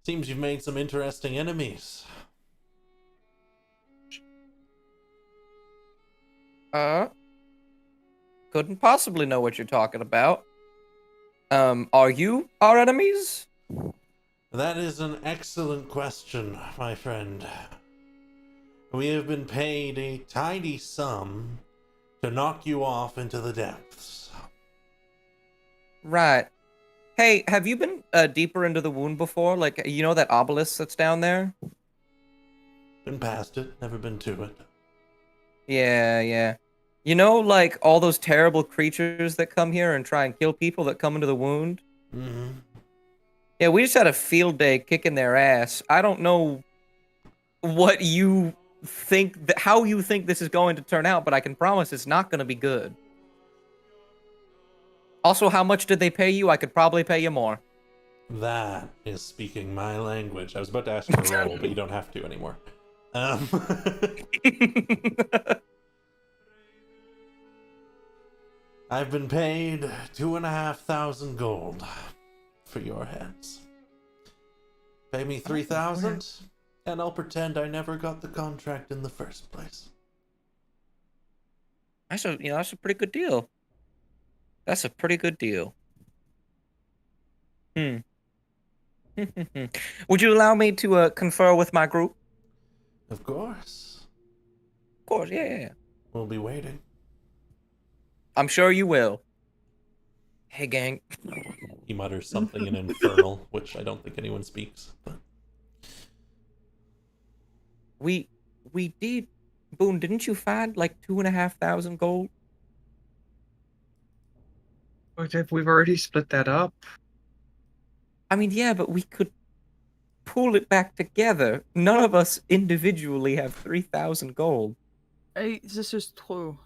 S1: Seems you've made some interesting enemies.
S2: Couldn't possibly know what you're talking about. Are you our enemies?
S1: That is an excellent question, my friend. We have been paid a tidy sum to knock you off into the depths.
S2: Right. Hey, have you been deeper into the wound before? Like, you know that obelisk that's down there?
S1: Been past it, never been to it.
S2: Yeah. You know, like, all those terrible creatures that come here and try and kill people that come into the wound?
S1: Mm-hmm.
S2: Yeah, we just had a field day kicking their ass. I don't know what you think, how you think this is going to turn out, but I can promise it's not going to be good. Also, how much did they pay you? I could probably pay you more.
S1: That is speaking my language. I was about to ask for a roll, but you don't have to anymore. I've been paid 2,500 gold for your heads. Pay me 3,000, and I'll pretend I never got the contract in the first place.
S2: That's a pretty good deal. That's a pretty good deal. Would you allow me to confer with my group?
S1: Of course.
S2: Of course, yeah.
S1: We'll be waiting.
S2: I'm sure you will. Hey, gang.
S1: He mutters something in Infernal, which I don't think anyone speaks. But
S2: We did. Boone, didn't you find like 2,500 gold?
S5: But if we've already split that up.
S2: I mean, yeah, but we could pull it back together. None of us individually have 3,000 gold.
S4: This is true.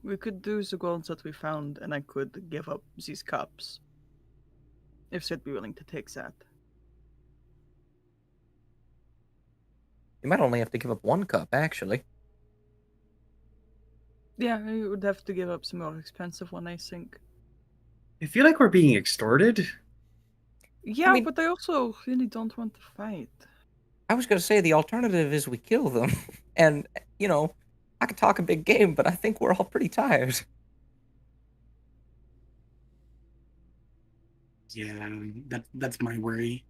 S4: We could do the gold that we found, and I could give up these cups. If they'd be willing to take that.
S2: You might only have to give up one cup, actually.
S4: Yeah, you would have to give up some more expensive one, I think.
S5: I feel like we're being extorted.
S4: Yeah,
S2: I mean-
S4: but I also really don't want to fight.
S2: I was going to say the alternative is we kill them. And, you know, I could talk a big game, but I think we're all pretty tired.
S3: Yeah, that's my worry.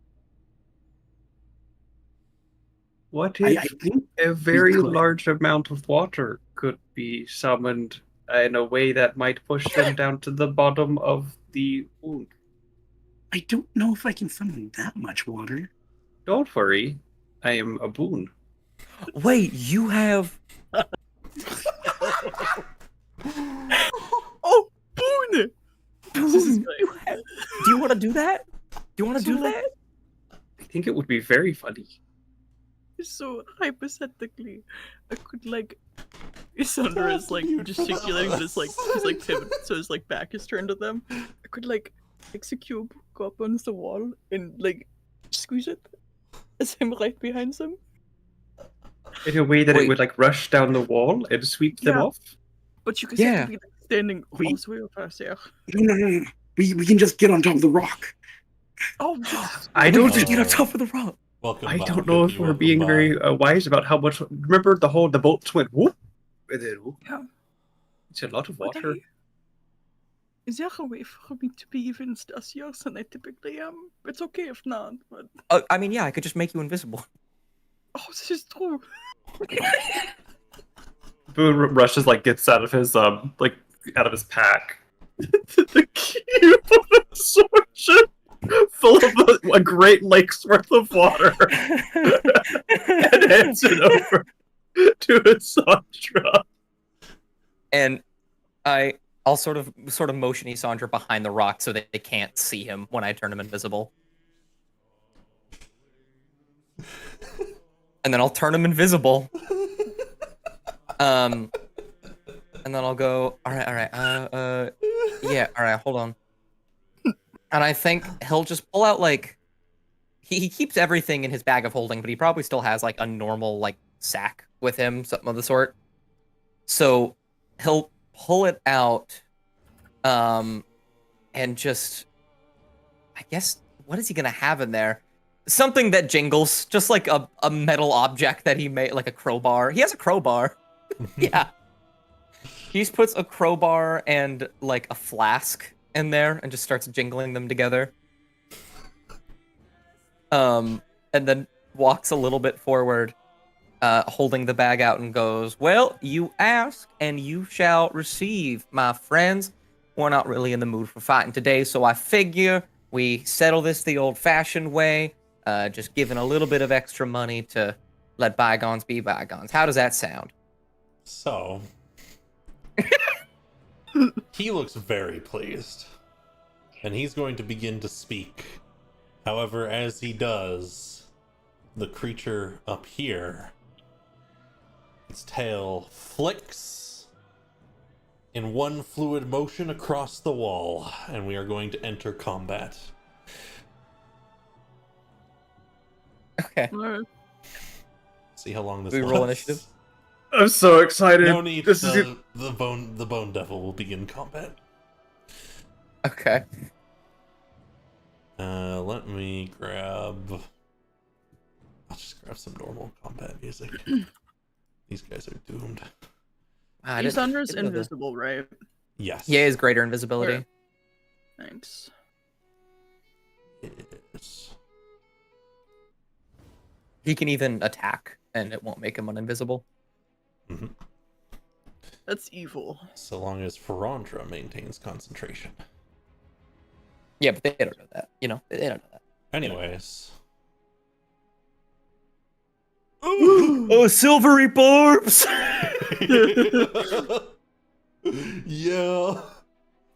S5: What
S3: I
S5: if
S3: think
S5: a very
S3: could.
S5: large amount of water could be summoned in a way that might push them down to the bottom of the wound?
S3: I don't know if I can summon that much water.
S5: Don't worry, I am a boon.
S2: Wait, you have...
S4: Oh, Boone! This is great.
S2: Do you want to do that? Do you want to do that?
S5: I think it would be very funny.
S4: So hypothetically, I could like Isandra is like gesticulating, but it's like he's like pivot, so his like back is turned to them. I could like execute, go up on the wall and like squeeze it. Is him right behind them?
S5: In a way that
S2: Wait.
S5: it would like rush down the wall and sweep them
S4: Yeah.
S5: off.
S4: But you can
S2: Yeah.
S4: have to be like, standing all
S3: Wait.
S4: the way up there.
S3: No. We can just get on top of the rock.
S4: Oh, just
S5: I
S2: We
S5: don't
S2: can just get on
S1: Oh.
S2: top of the rock.
S1: Welcome
S5: I
S1: by,
S5: don't know if
S1: Cookie,
S5: we're
S1: welcome
S5: being
S1: by.
S5: very wise about how much. Remember the boats went whoop, and then whoop.
S4: Yeah.
S5: It's a lot of
S4: But
S5: water.
S4: is there a way for me to be even stasier than I typically am? It's okay if not, but
S2: I mean, yeah, I could just make you invisible.
S4: oh, this is true.
S5: Boone rushes like gets out of his like out of his pack. The cube of absorption, full of a Great Lake's worth of water, and hands it over to Sandra.
S2: And I'll sort of motion Isandra behind the rock so that they can't see him when I turn him invisible. And then I'll turn him invisible. And then I'll go, all right, yeah, all right, hold on. And I think he'll just pull out like he keeps everything in his bag of holding, but he probably still has like a normal like sack with him, something of the sort. So he'll pull it out, and just, I guess, what is he gonna have in there? Something that jingles, just like a metal object that he made, like a crowbar. He has a crowbar. Yeah. He just puts a crowbar and like a flask in there and just starts jingling them together. And then walks a little bit forward, holding the bag out and goes, "Well, you ask and you shall receive, my friends. We're not really in the mood for fighting today, so I figure we settle this the old-fashioned way, just giving a little bit of extra money to let bygones be bygones. How does that sound?"
S1: So, he looks very pleased, and he's going to begin to speak. However, as he does, the creature up here, its tail flicks in one fluid motion across the wall, and we are going to enter combat.
S2: Okay.
S4: Alright.
S1: See how long this
S2: Do we roll
S1: lasts.
S2: initiative?
S5: I'm so excited.
S1: No need.
S5: This is
S1: The bone devil will begin combat.
S2: Okay.
S1: Let me grab. I'll just grab some normal combat music. These guys are doomed.
S2: I didn't-
S4: Isandra's
S2: didn't know that.
S4: invisible, right?
S1: Yes.
S2: Yeah, his greater invisibility.
S4: Where? Thanks.
S1: Yes.
S2: He can even attack, and it won't make him uninvisible.
S1: Mm-hmm.
S4: That's evil.
S1: So long as Ferandra maintains concentration.
S2: Yeah, but they don't know that. You know, they don't know that.
S1: Anyways.
S2: Oh, silvery barbs!
S1: Yeah.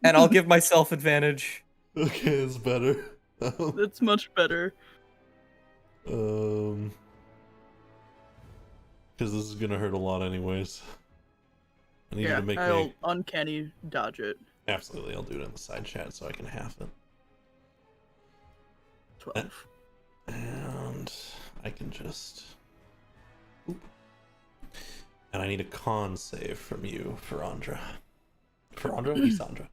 S2: And I'll give myself advantage.
S1: Okay, it's better.
S4: That's much better.
S1: Because this is gonna hurt a lot anyways. I need you
S4: Yeah,
S1: to make
S4: I'll
S1: me.
S4: uncanny dodge it.
S1: Absolutely, I'll do it in the side chat so I can half it.
S4: 12.
S1: And I can just. Oop. And I need a con save from you, Ferandra. Ferandra? Isandra.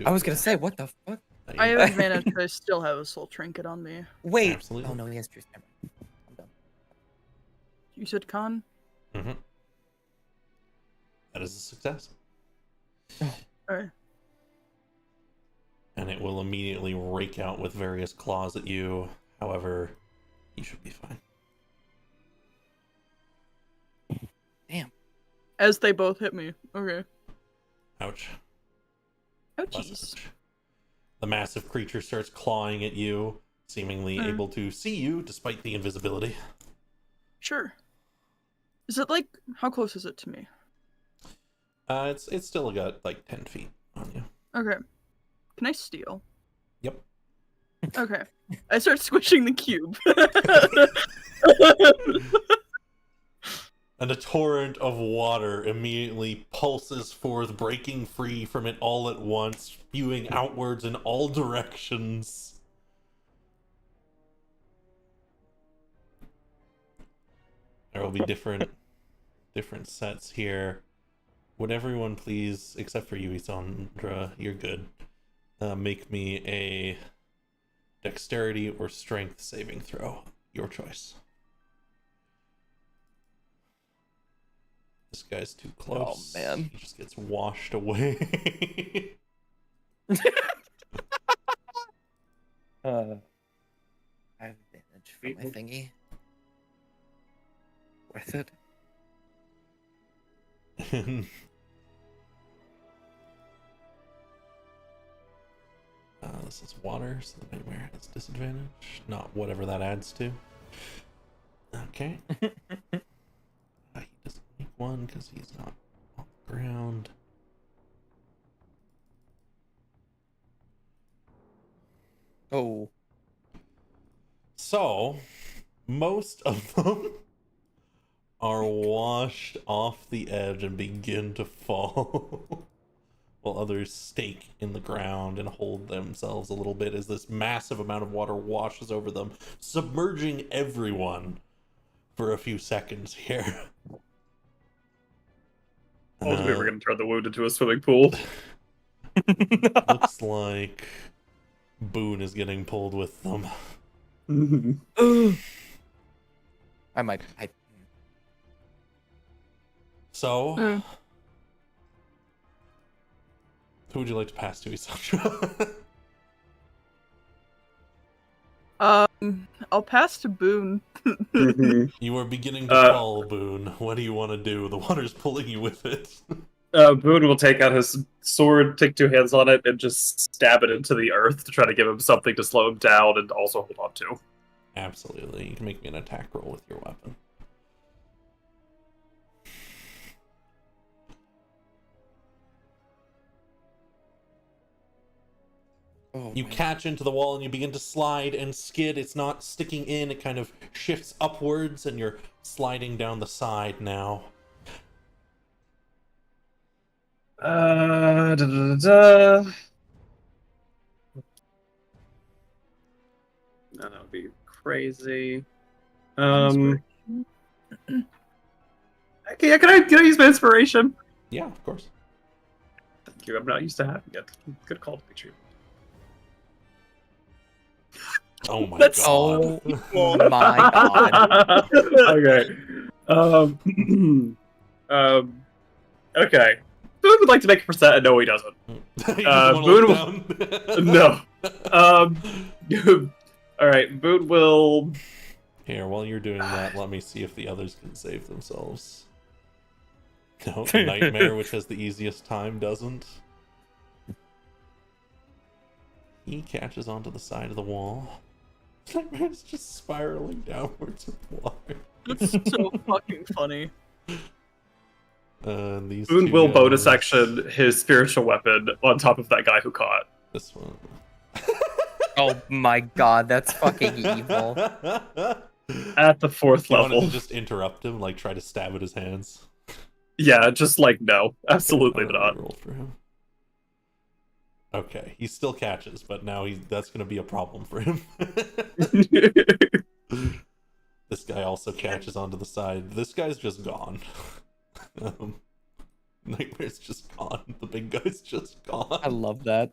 S2: I was gonna say, what the fuck?
S4: I have advantage, but I still have a soul trinket on me.
S2: Wait.
S1: Absolutely.
S2: Oh no, he has truth. Never mind. I'm done.
S4: You said con?
S1: Mm-hmm. That is a success.
S4: Alright.
S1: And it will immediately rake out with various claws at you. However, you should be fine.
S2: Damn.
S4: As they both hit me. Okay.
S1: Ouch.
S4: Oh,
S1: Plus
S4: jeez.
S1: ouch. The massive creature starts clawing at you, seemingly able to see you despite the invisibility.
S4: Sure. Is it like, how close is it to me?
S1: It's still got like 10 feet on you.
S4: Okay. Can I steal?
S1: Yep.
S4: Okay. I start squishing the cube.
S1: And a torrent of water immediately pulses forth, breaking free from it all at once, spewing outwards in all directions. There will be different sets here. Would everyone please, except for you, Isandra, you're good. Make me a dexterity or strength saving throw. Your choice. This guy's too close.
S2: Oh, man.
S1: He just gets washed away.
S2: I have advantage for my thingy. Worth it.
S1: This is water, so the nightmare has disadvantage. Not whatever that adds to. Okay. He doesn't make one because he's not on the ground.
S2: Oh.
S1: So, most of them are washed off the edge and begin to fall, while others stake in the ground and hold themselves a little bit as this massive amount of water washes over them, submerging everyone for a few seconds here.
S5: Ultimately, we're going to turn the wound into a swimming pool.
S1: Looks like Boone is getting pulled with them.
S2: I might.
S1: So, who would you like to pass to, Isandra?
S4: I'll pass to Boone.
S1: You are beginning to fall, Boone. What do you want to do? The water's pulling you with it.
S5: Boone will take out his sword, take two hands on it, and just stab it into the earth to try to give him something to slow him down and also hold on to.
S1: Absolutely. You can make me an attack roll with your weapon. You catch into the wall and you begin to slide and skid. It's not sticking in. It kind of shifts upwards and you're sliding down the side now.
S5: Da, da, da, da. No, that would be crazy. Okay, yeah, can I use my inspiration?
S1: Yeah, of course.
S5: Thank you. I'm not used to having it. Good call, Dimitri.
S1: Oh my
S2: That's
S1: god.
S2: Oh my god.
S5: Okay. Okay. Boone would like to make a percent, and no, he doesn't. Boone will... No. All right. Boone will.
S1: Here, while you're doing that, let me see if the others can save themselves. No, Nightmare, which has the easiest time, doesn't. He catches onto the side of the wall. Nightmare's just spiraling downwards with water.
S4: That's so fucking funny.
S1: These
S5: Boone
S1: two
S5: will
S1: guys-
S5: bonus action his spiritual weapon on top of that guy who caught.
S1: This one.
S2: Oh my god, that's fucking evil.
S5: At the fourth
S1: You wanted
S5: level.
S1: to just interrupt him, like try to stab at his hands.
S5: Yeah, just like, no. Absolutely not.
S1: Roll for him. Okay, he still catches, but now that's going to be a problem for him. This guy also catches onto the side. This guy's just gone. Nightmare's just gone. The big guy's just gone.
S2: I love that.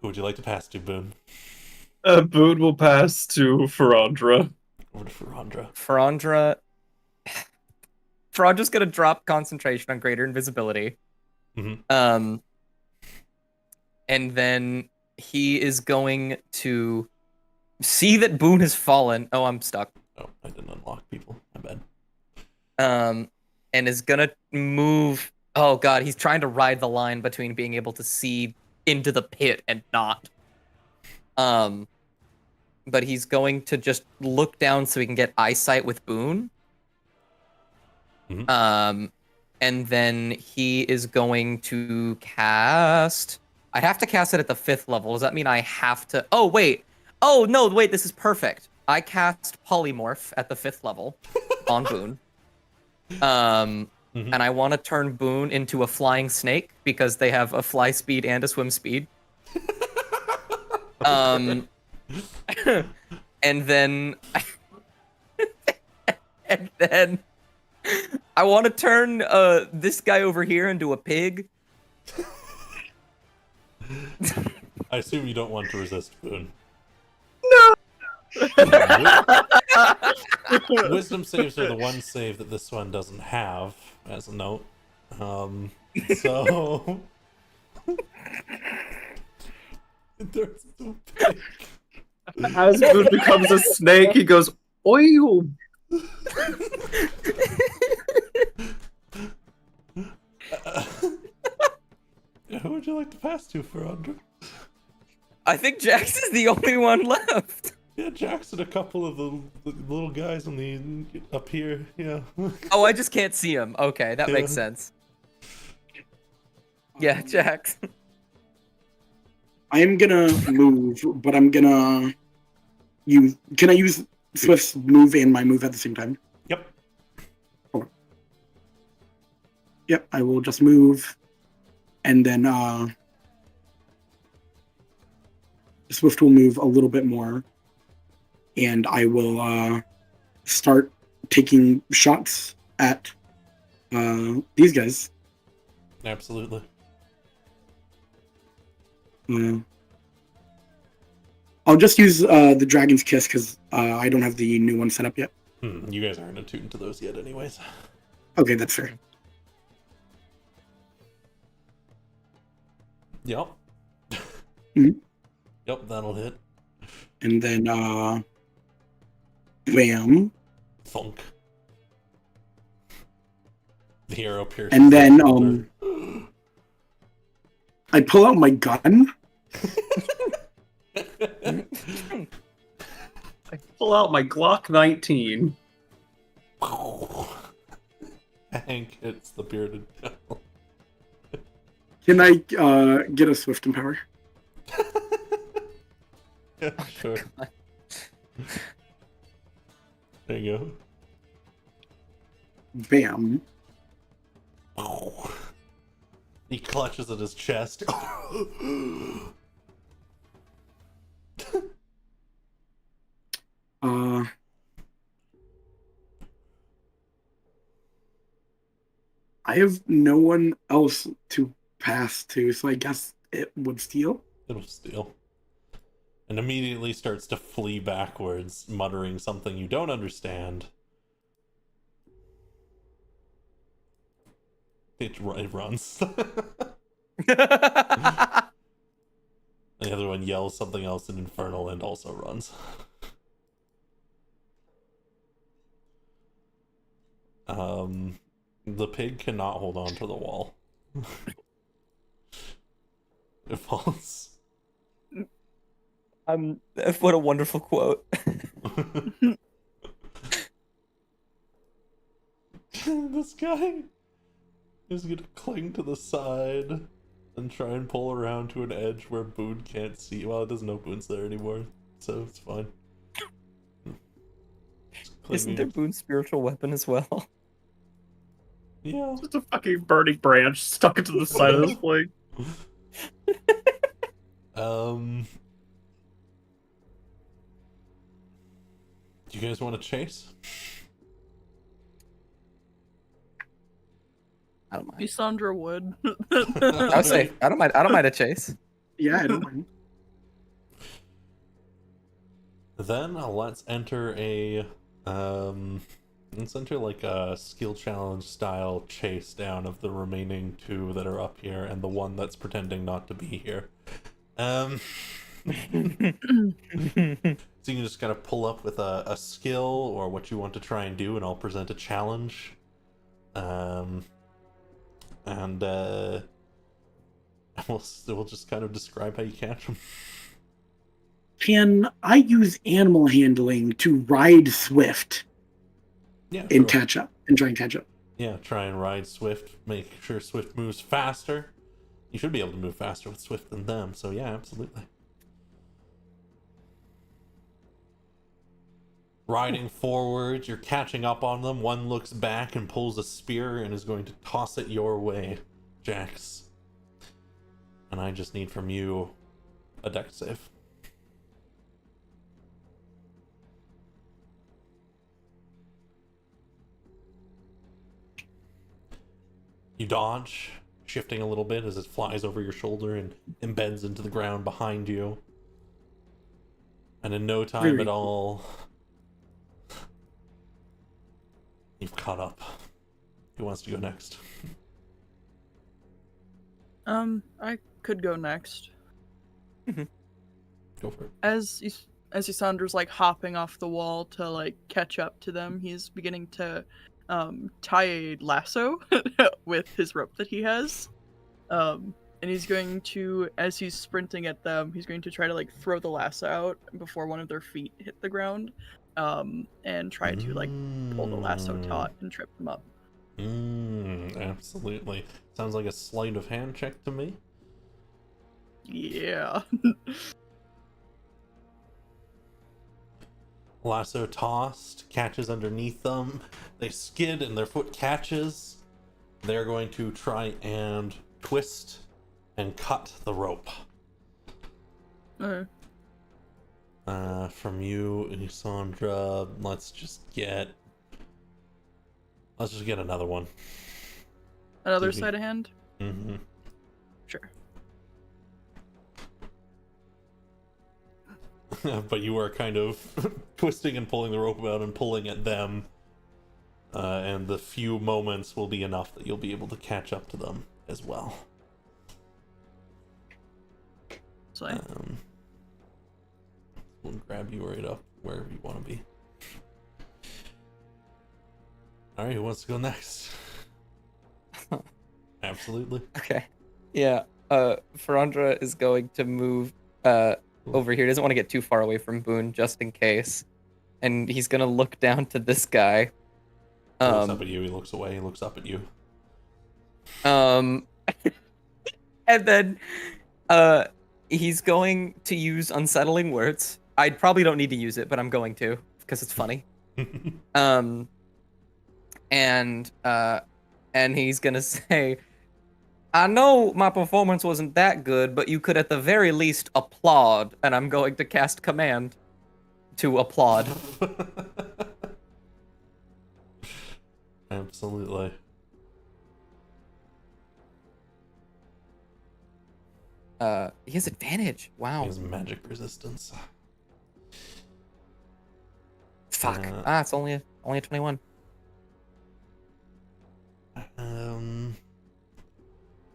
S1: Who would you like to pass to, Boone?
S5: Boone will pass to Ferandra.
S1: Over to Ferandra.
S2: Ferandra's gonna drop concentration on greater invisibility.
S1: Mm-hmm.
S2: And then he is going to see that Boone has fallen. Oh, I'm stuck.
S1: Oh, I didn't unlock people. My bad.
S2: And is gonna move. Oh god, he's trying to ride the line between being able to see into the pit and not. But he's going to just look down so he can get eyesight with Boone.
S1: Mm-hmm.
S2: And then he is going to cast. I have to cast it at the 5th level. Does that mean I have to? Oh wait. Oh no, wait. This is perfect. I cast Polymorph at the 5th level on Boone.
S1: Mm-hmm.
S2: And I want to turn Boone into a flying snake because they have a fly speed and a swim speed. And then And then I want to turn this guy over here into a pig.
S1: I assume you don't want to resist Boone.
S5: No.
S1: Wisdom saves are the one save that this one doesn't have, as a note. So there's no pig.
S5: As Boone becomes a snake, he goes, "Oil."
S1: Who would you like to pass to, Ferandra?
S2: I think Jax is the only one left.
S1: Yeah, Jackson, a couple of the little guys on the up here. Yeah.
S2: Oh, I just can't see him. Okay, that makes sense. Yeah, Jax.
S3: I am gonna move, but I'm gonna use. Can I use Swift's move and my move at the same time?
S1: Yep.
S3: Hold on. Yep, I will just move, and then Swift will move a little bit more, and I will start taking shots at these guys.
S1: Absolutely.
S3: I'll just use the Dragon's Kiss because I don't have the new one set up yet.
S1: You guys aren't attuned to those yet, anyways.
S3: Okay, that's fair.
S1: Yep.
S3: Mhm.
S1: Yep, that'll hit.
S3: And then, bam.
S1: Thunk. The hero pierces.
S3: And then, I pull out my gun.
S5: I pull out my Glock 19.
S1: Hank hits the bearded devil.
S3: Can I get a Swift Empower?
S1: Yeah, sure. There you go.
S3: Bam.
S1: He clutches at his chest.
S3: I have no one else to pass to, so I guess it would steal.
S1: It'll steal. And immediately starts to flee backwards, muttering something you don't understand. It runs. The other one yells something else in Infernal and also runs. The pig cannot hold on to the wall. It falls.
S2: What a wonderful quote.
S1: This guy is gonna cling to the side and try and pull around to an edge where Boone can't see. Well, it doesn't know Boone's there anymore, so it's fine.
S2: Isn't there Boone's spiritual weapon as well?
S1: Yeah.
S5: Just a fucking burning branch stuck into the side of this thing.
S1: Do you guys want to chase?
S2: I don't mind.
S4: Lysandra would.
S2: I would say I don't mind a chase.
S3: Yeah, I don't mind.
S1: Then let's enter a like a skill challenge style chase down of the remaining two that are up here and the one that's pretending not to be here. So you can just kind of pull up with a skill or what you want to try and do, and I'll present a challenge. And we'll just kind of describe how you catch them.
S3: Can I use animal handling to ride Swift
S1: Yeah,
S3: and
S1: sure.
S3: catch up and try and catch up?
S1: Yeah, try and ride Swift, make sure Swift moves faster. You should be able to move faster with Swift than them, so yeah, absolutely. Riding forward, you're catching up on them. One looks back and pulls a spear and is going to toss it your way, Jax. And I just need from you a dex save. You dodge, shifting a little bit as it flies over your shoulder and embeds into the ground behind you. And in no time
S3: Very
S1: at all, you've caught up. Who wants to go next?
S4: I could go next.
S1: Go for it.
S4: As Isandra's like hopping off the wall to like catch up to them, he's beginning to tie a lasso with his rope that he has. And he's going to, as he's sprinting at them, he's going to try to like throw the lasso out before one of their feet hit the ground, and try to like pull the lasso taut and trip them up.
S1: Absolutely. Sounds like a sleight of hand check to me.
S4: Yeah.
S1: Lasso tossed, catches underneath them. They skid and their foot catches. They're going to try and twist and cut the rope.
S4: Okay.
S1: From you, Isandra, let's just get another one.
S4: Another
S1: Mhm.
S4: sleight of hand?
S1: Mm-hmm.
S4: Sure.
S1: But you are kind of twisting and pulling the rope out and pulling at them. And the few moments will be enough that you'll be able to catch up to them as well.
S4: Slay.
S1: We'll grab you right up wherever you want to be. Alright, who wants to go next? Absolutely.
S2: Okay. Yeah. Ferandra is going to move over here. He doesn't want to get too far away from Boone, just in case. And he's gonna look down to this guy.
S1: He looks up at you, he looks away, he looks up at you.
S2: And then he's going to use unsettling words. I probably don't need to use it, but I'm going to because it's funny. And he's gonna say, I know my performance wasn't that good, but you could at the very least applaud, and I'm going to cast command to applaud.
S1: Absolutely.
S2: He has advantage. Wow.
S1: He has magic resistance.
S2: Fuck. It's only a 21.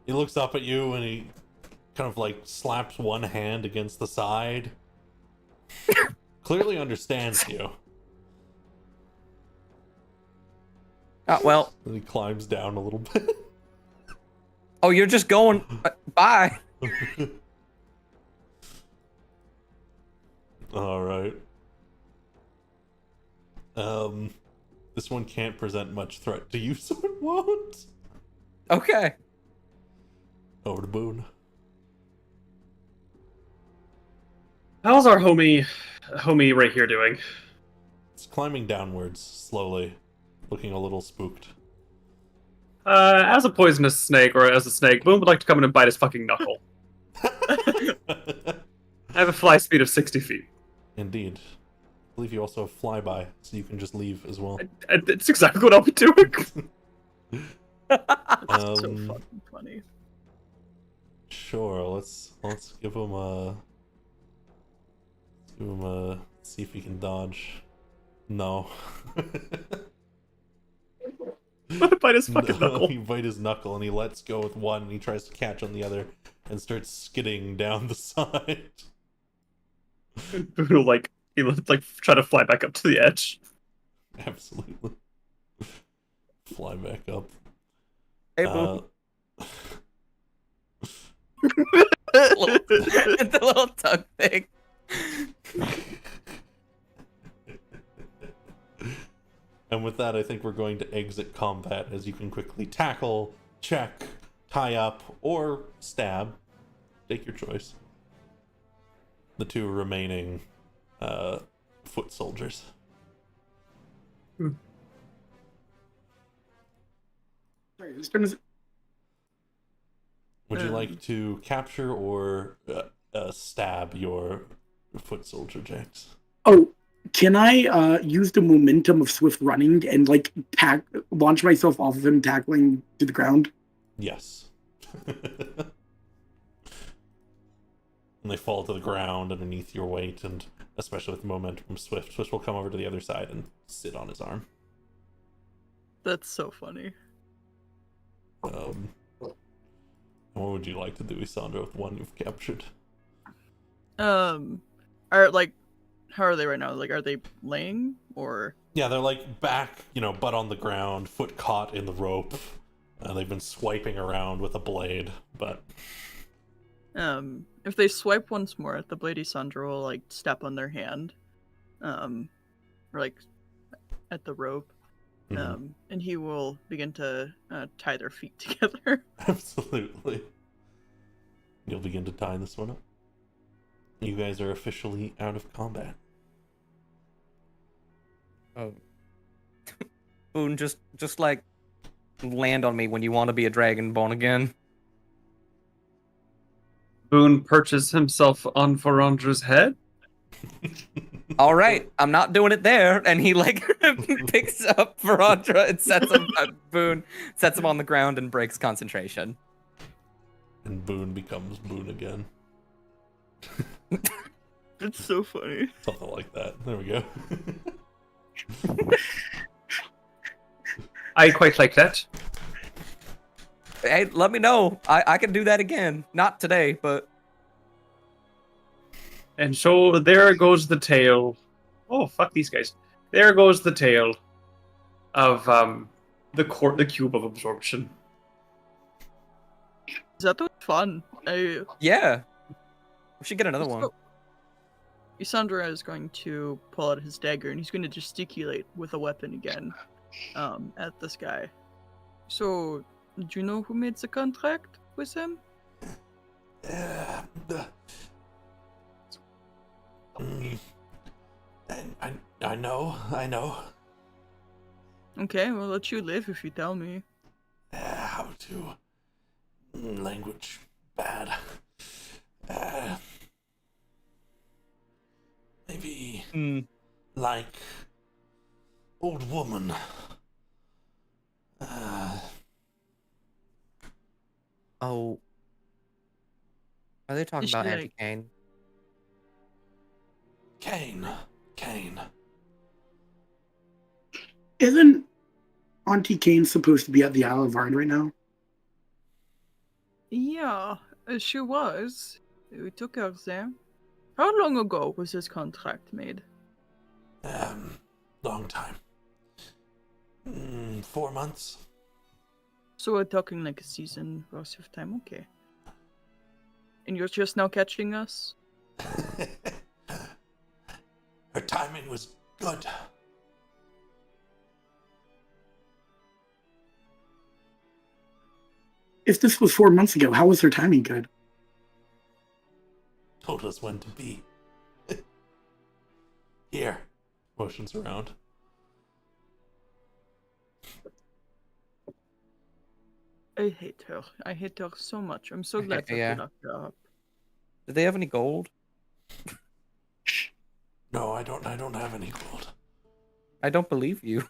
S1: He looks up at you and he kind of like slaps one hand against the side. Clearly understands you.
S2: Well.
S1: And he climbs down a little bit.
S2: Oh, you're just going. Bye.
S1: All right. This one can't present much threat to you, so it won't.
S2: Okay.
S1: Over to Boone.
S5: How's our homie right here doing?
S1: It's climbing downwards slowly, looking a little spooked.
S5: As a poisonous snake, or as a snake, Boone would like to come in and bite his fucking knuckle. I have a fly speed of 60 feet.
S1: Indeed. I believe you also have flyby, so you can just leave as well.
S5: It's exactly what I'll be doing.
S4: So fucking funny.
S1: Sure, let's give him a see if he can dodge. No.
S5: Bite his fucking knuckle.
S1: He bite his knuckle and he lets go with one and he tries to catch on the other and starts skidding down the side.
S5: Boone will he'll try to fly back up to the edge.
S1: Absolutely. Fly back up.
S2: Hey, Boone. The little tug thing.
S1: And with that, I think we're going to exit combat as you can quickly tackle, check, tie up, or stab. Take your choice. The two remaining foot soldiers.
S3: Sorry, whose turn is it?
S1: Would you like to capture or stab your foot soldier, Jax?
S3: Oh, can I use the momentum of swift running and launch myself off of him, tackling to the ground?
S1: Yes. And they fall to the ground underneath your weight, and especially with the momentum from Swift, Swift will come over to the other side and sit on his arm.
S4: That's so funny.
S1: What would you like to do, Isandra, with one you've captured?
S4: Are like, how are they right now? Like, are they laying or?
S1: Yeah, they're like back, butt on the ground, foot caught in the rope. They've been swiping around with a blade, but
S4: If they swipe once more, the Blady Sandra will like step on their hand, or like at the rope, and he will begin to tie their feet together.
S1: Absolutely. You'll begin to tie this one up. You guys are officially out of combat.
S2: Oh. Boone, just like land on me when you want to be a dragonborn again.
S5: Boone perches himself on Farandra's head.
S2: All right, I'm not doing it there. And he like picks up Farandra and sets him. Boone sets him on the ground and breaks concentration.
S1: And Boone becomes Boone again.
S4: It's so funny.
S1: Something like that. There we go.
S5: I quite like that.
S2: Hey, let me know. I can do that again. Not today, but.
S5: And so there goes the tale. Oh, fuck these guys. There goes the tale of the cube of absorption.
S4: That was fun.
S2: Yeah. We should get another one.
S4: Isandra is going to pull out his dagger and he's going to gesticulate with a weapon again at this guy. So, do you know who made the contract with him?
S1: I know.
S4: Okay, well, let you live if you tell me.
S1: How to... language bad. Maybe like old woman.
S2: Oh. Are they talking
S4: Is she
S2: about
S4: like-
S2: Auntie Kane?
S1: Kane.
S3: Isn't Auntie Kane supposed to be at the Isle of Arn right now?
S4: Yeah, she was. We took her there. How long ago was this contract made?
S1: Long time. 4 months.
S4: So we're talking like a season worth of time, okay. And you're just now catching us?
S1: Her timing was good.
S3: If this was 4 months ago, how was her timing good?
S1: Told us when to be. Here. Motions around.
S4: I hate her. I hate her so much. I'm so glad that
S2: Yeah.
S4: we locked her up.
S2: Do they have any gold?
S1: No, I don't have any gold.
S2: I don't believe you.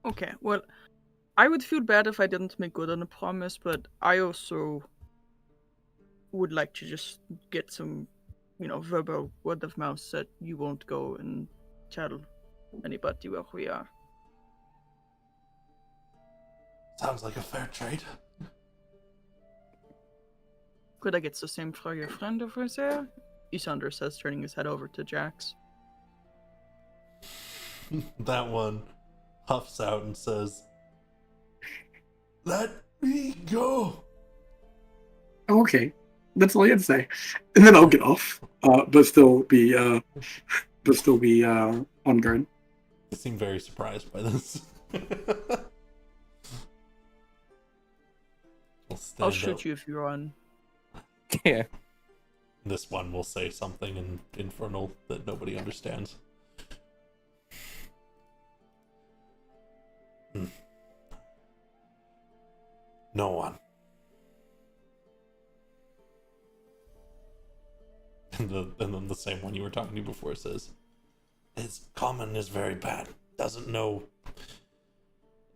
S4: Okay, well, I would feel bad if I didn't make good on a promise, but I also would like to just get some, verbal word of mouth that you won't go and tell anybody where we are.
S1: Sounds like a fair trade.
S4: Could I get the same for your friend over there? Isander says, turning his head over to Jax.
S1: That one huffs out and says, "Let me go."
S3: Okay, that's all I had to say, and then I'll get off, but still be on guard.
S1: They seem very surprised by this.
S4: I'll shoot you if you run.
S2: Yeah.
S1: This one will say something in Infernal that nobody understands. No one. And then the same one you were talking to before says, His common is very bad. Doesn't know.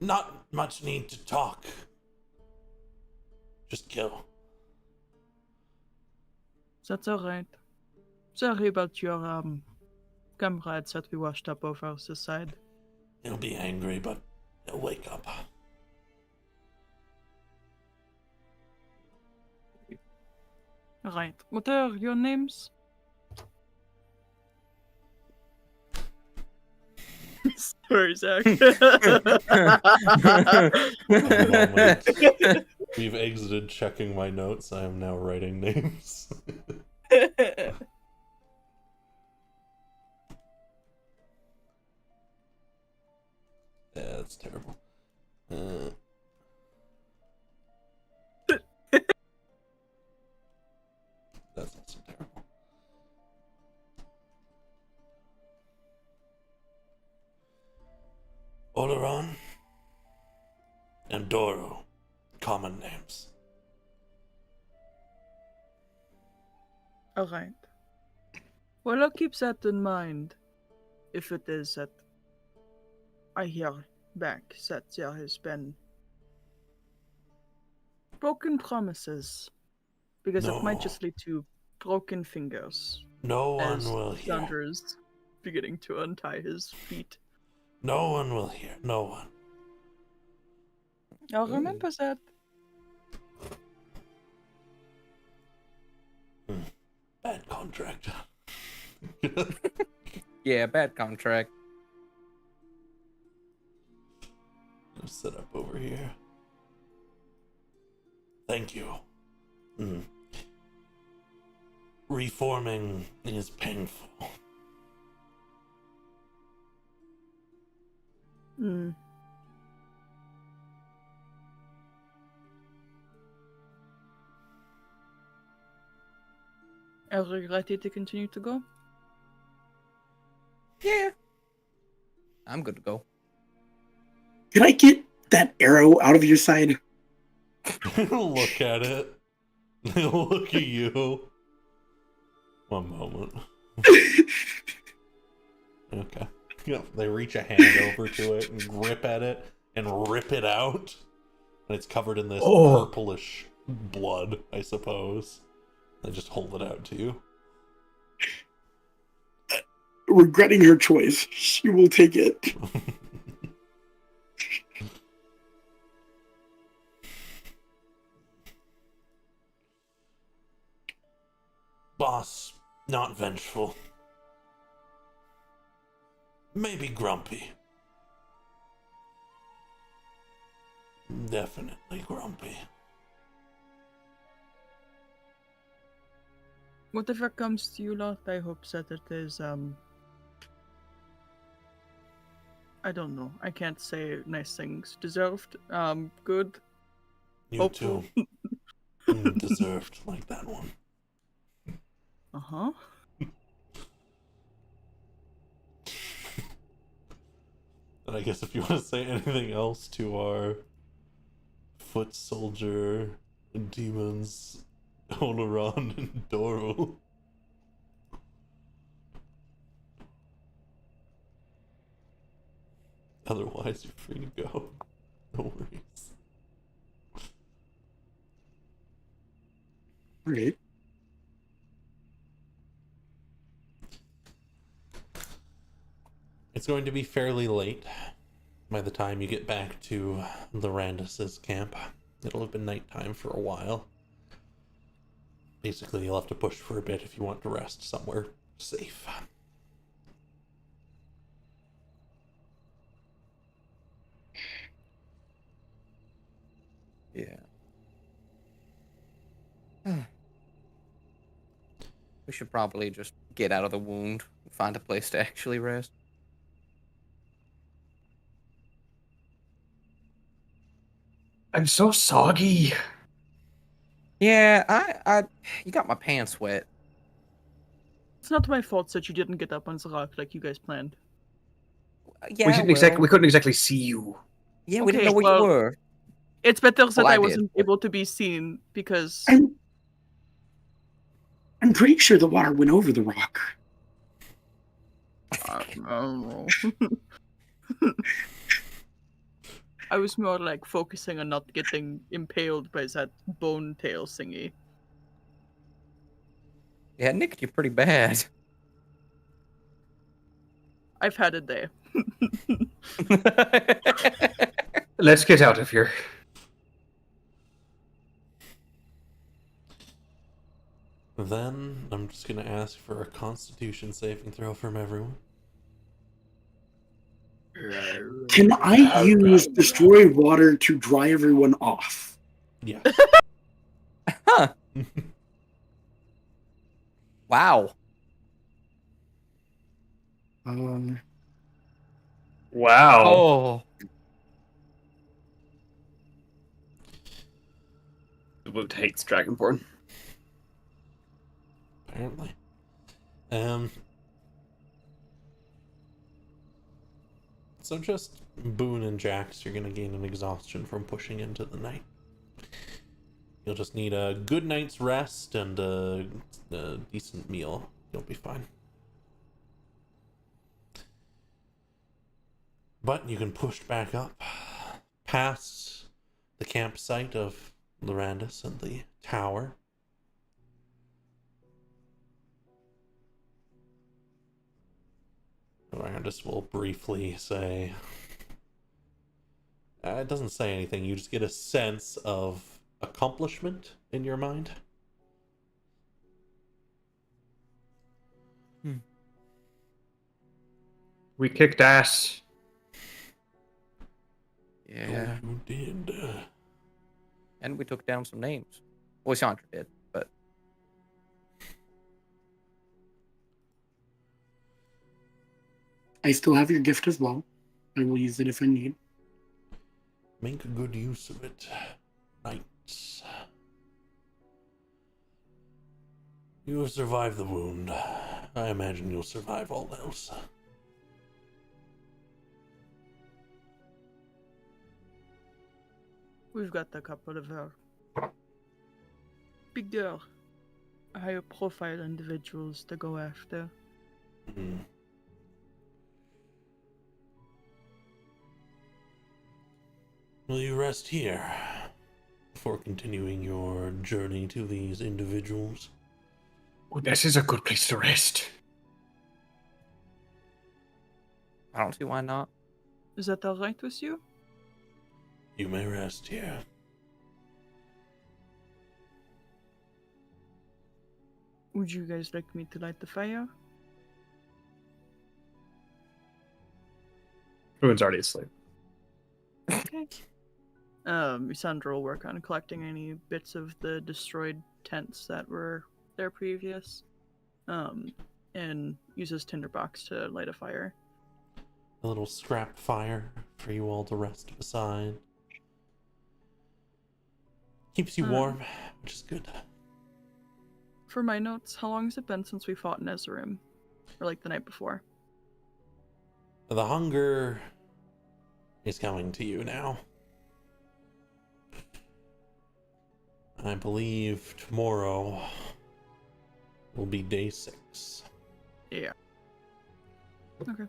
S1: Not much need to talk. Just kill.
S4: That's alright. Sorry about your comrades that we washed up over the side.
S1: He'll be angry, but he'll wake up.
S4: Alright. What are your names? Sorry, Zach.
S1: One moment. We've exited checking my notes. I am now writing names. Yeah, that's terrible. That's also terrible. Oleron and Doro, common names.
S4: Alright. Well, I'll keep that in mind. If it is that I hear back that there has been broken promises. Because it might
S1: No.
S4: just lead to broken fingers.
S1: No one
S4: As
S1: will hear.
S4: Sandra is beginning to untie his feet.
S1: No one will hear. No one.
S4: I'll remember that.
S1: Bad contract.
S2: Yeah, bad contract.
S1: I'll set up over here. Thank you. Reforming is painful.
S4: Are you ready to continue to go?
S2: Yeah. I'm good to go.
S3: Can I get that arrow out of your side?
S1: Look at it. Look at you. One moment. Okay. Yep, they reach a hand over to it and grip at it and rip it out. And it's covered in this purplish blood, I suppose. They just hold it out to you.
S3: Regretting her choice, she will take it.
S1: Boss, not vengeful. Maybe grumpy. Definitely grumpy.
S4: Whatever comes to you, Lot, I hope that it is, I don't know. I can't say nice things. Deserved. Good.
S1: You
S4: Hopeful.
S1: too. Deserved, like that one.
S4: Uh-huh.
S1: And I guess if you want to say anything else to our foot soldier demons, Oleron and Doro. Otherwise, you're free to go. No worries.
S3: Okay.
S1: It's going to be fairly late by the time you get back to Lyrandis's camp. It'll have been nighttime for a while. Basically, you'll have to push for a bit if you want to rest somewhere safe.
S2: Yeah. We should probably just get out of the wound and find a place to actually rest.
S5: I'm so soggy.
S2: Yeah, you got my pants wet.
S4: It's not my fault that you didn't get up on the rock like you guys planned.
S2: Yeah,
S5: we couldn't exactly see you.
S2: Yeah, we didn't
S4: Okay,
S2: know where you were.
S4: It's better that
S2: I
S4: I
S2: did,
S4: wasn't
S2: but-
S4: able to be seen because
S3: I'm pretty sure the water went over the rock.
S4: I don't know. I was more like focusing on not getting impaled by that bone tail thingy.
S2: Yeah, it nicked you pretty bad.
S4: I've had a day.
S5: Let's get out of here.
S1: Then I'm just gonna ask for a Constitution saving throw from everyone.
S3: Can I use destroy water to dry everyone off?
S1: Yes.
S2: Huh. Wow.
S5: Wow.
S2: Oh.
S5: The Woot hates Dragonborn.
S1: Apparently. So just Boone and Jax, you're gonna gain an exhaustion from pushing into the night. You'll just need a good night's rest and a decent meal. You'll be fine. But you can push back up past the campsite of Lorandus and the tower. Lorandus will briefly say... it doesn't say anything, you just get a sense of accomplishment in your mind.
S5: We kicked ass.
S2: Yeah.
S1: Oh, you did.
S2: And we took down some names. Well, Chandra did, but...
S3: I still have your gift as well. I will use it if I need.
S1: Make a good use of it, knights. You have survived the wound. I imagine you'll survive all else.
S4: We've got a couple of bigger, higher profile individuals to go after.
S1: Mm. Will you rest here before continuing your journey to these individuals?
S5: Oh, this is a good place to rest.
S2: I don't see why not.
S4: Is that alright with you?
S1: You may rest here.
S4: Would you guys like me to light the fire?
S5: Ruin's already asleep.
S4: Okay. Sandra will work on collecting any bits of the destroyed tents that were there previous. And uses tinderbox to light a fire.
S1: A little scrap fire for you all to rest beside. Keeps you warm, which is good.
S4: For my notes, how long has it been since we fought in Ezrim? Or like the night before?
S1: The hunger is coming to you now. I believe tomorrow will be day 6.
S4: Yeah. Okay.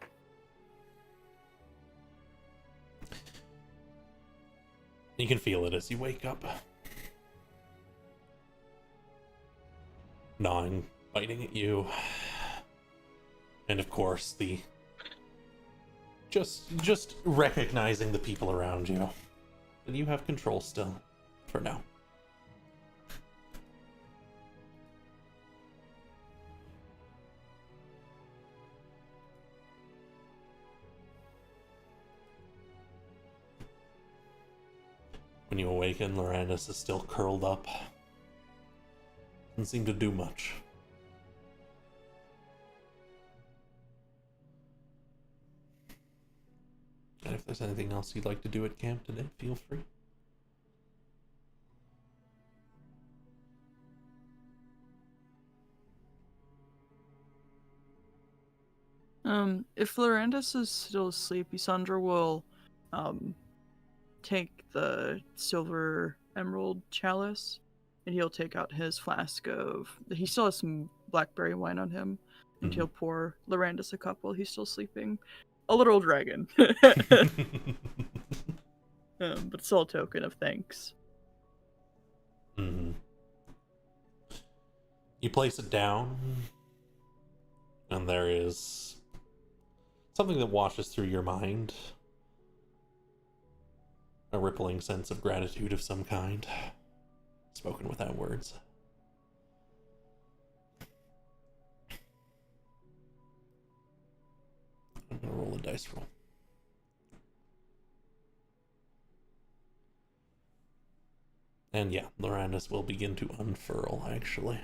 S1: You can feel it as you wake up. Gnawing, biting at you. And of course, the... Just recognizing the people around you. And you have control still, for now. When you awaken, Lorandus is still curled up. Doesn't seem to do much. And if there's anything else you'd like to do at camp today, feel free.
S4: If Lorandus is still asleep, Isandra will, take the silver emerald chalice, and he'll take out his flask of... He still has some blackberry wine on him, And he'll pour Lorandus a cup while he's still sleeping. A literal dragon. But it's all a token of thanks.
S1: You place it down, and there is something that washes through your mind. A rippling sense of gratitude of some kind, spoken without words. I'm gonna roll a dice roll. And yeah, Lorandus will begin to unfurl, actually.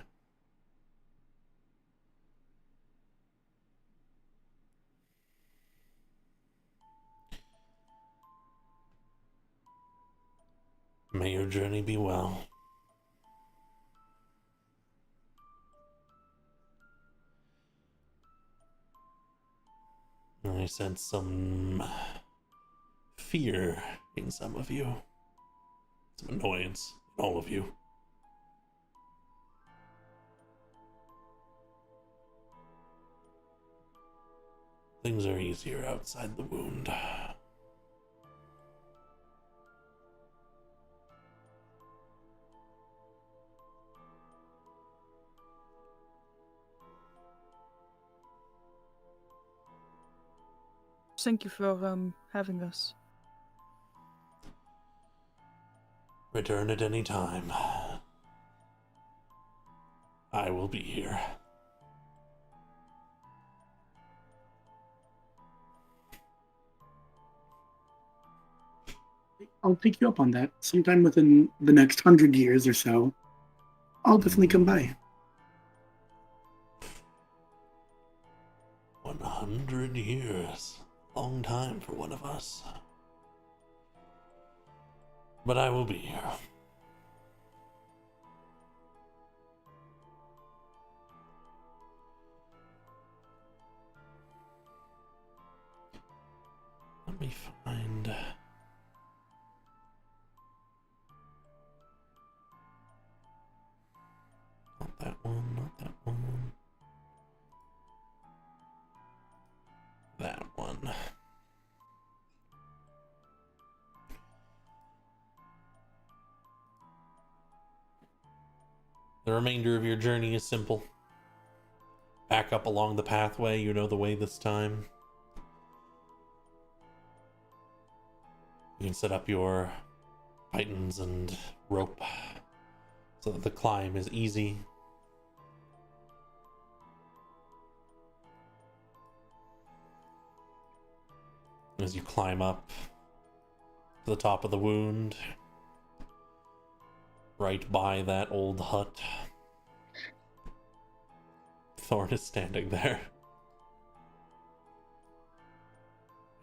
S1: May your journey be well. I sense some fear in some of you. Some annoyance in all of you. Things are easier outside the wound.
S4: Thank you for having us.
S1: Return at any time. I will be here.
S3: I'll take you up on that. Sometime within the next 100 years or so, I'll definitely come by.
S1: 100 years. Long time for one of us. But I will be here. Let me find... Not that one, not that one. That one. The remainder of your journey is simple. Back up along the pathway, you know the way this time. You can set up your pythons and rope so that the climb is easy. As you climb up to the top of the wound, right by that old hut, Thorn is standing there.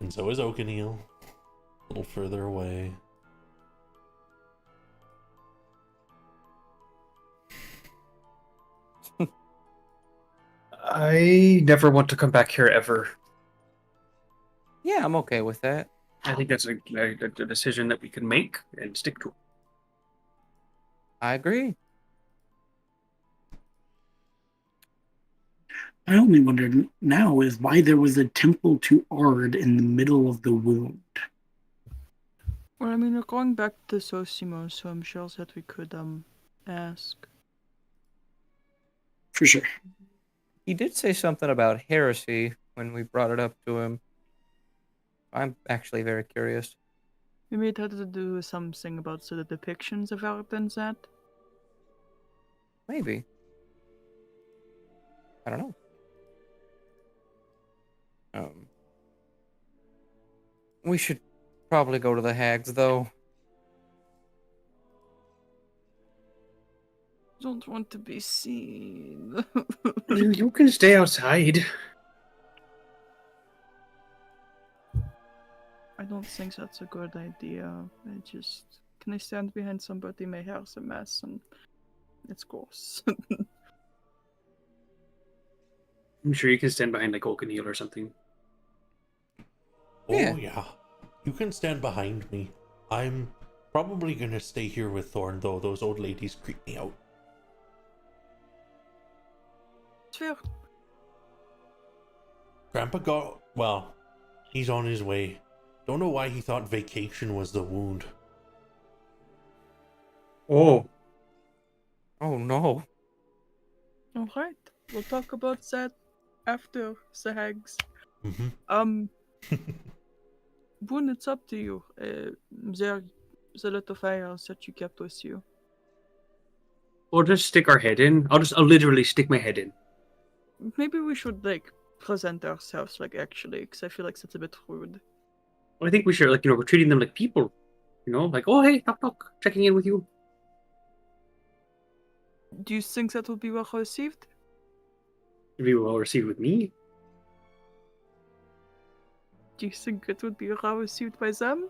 S1: And so is Oakeneel, a little further away.
S5: I never want to come back here ever.
S2: Yeah, I'm okay with that.
S5: I think that's a decision that we can make and stick to.
S2: I agree.
S3: I only wonder now is why there was a temple to Ard in the middle of the wound.
S4: Well, I mean, we're going back to Sosimo, so I'm sure that we could ask.
S3: For sure.
S2: He did say something about heresy when we brought it up to him. I'm actually very curious.
S4: Maybe it had to do something about the depictions of art and that.
S2: Maybe. I don't know. We should probably go to the hags, though.
S4: Don't want to be seen.
S5: You can stay outside.
S4: I don't think that's a good idea. Can I stand behind somebody? My hair's a mess and it's gross.
S5: I'm sure you can stand behind like Oakeneel or something.
S1: Oh
S2: Yeah.
S1: yeah, you can stand behind me. I'm probably gonna stay here with Thorn, though. Those old ladies creep me out.
S4: It's fair.
S1: Grandpa got... Well, he's on his way. Don't know why he thought vacation was the wound.
S5: Oh,
S2: Oh no.
S4: All right, we'll talk about that after the hags.
S1: Mm-hmm.
S4: Boone, it's up to you. There's a lot of fires that you kept with you.
S5: we'll just stick our head in. I'll literally stick my head in.
S4: Maybe we should like present ourselves like actually, because I feel like that's a bit rude.
S5: I think we should, like, we're treating them like people. Like, oh, hey, knock, knock, checking in with you.
S4: Do you think that would be well received?
S5: It'd be well received with me.
S4: Do you think it would be well received by them?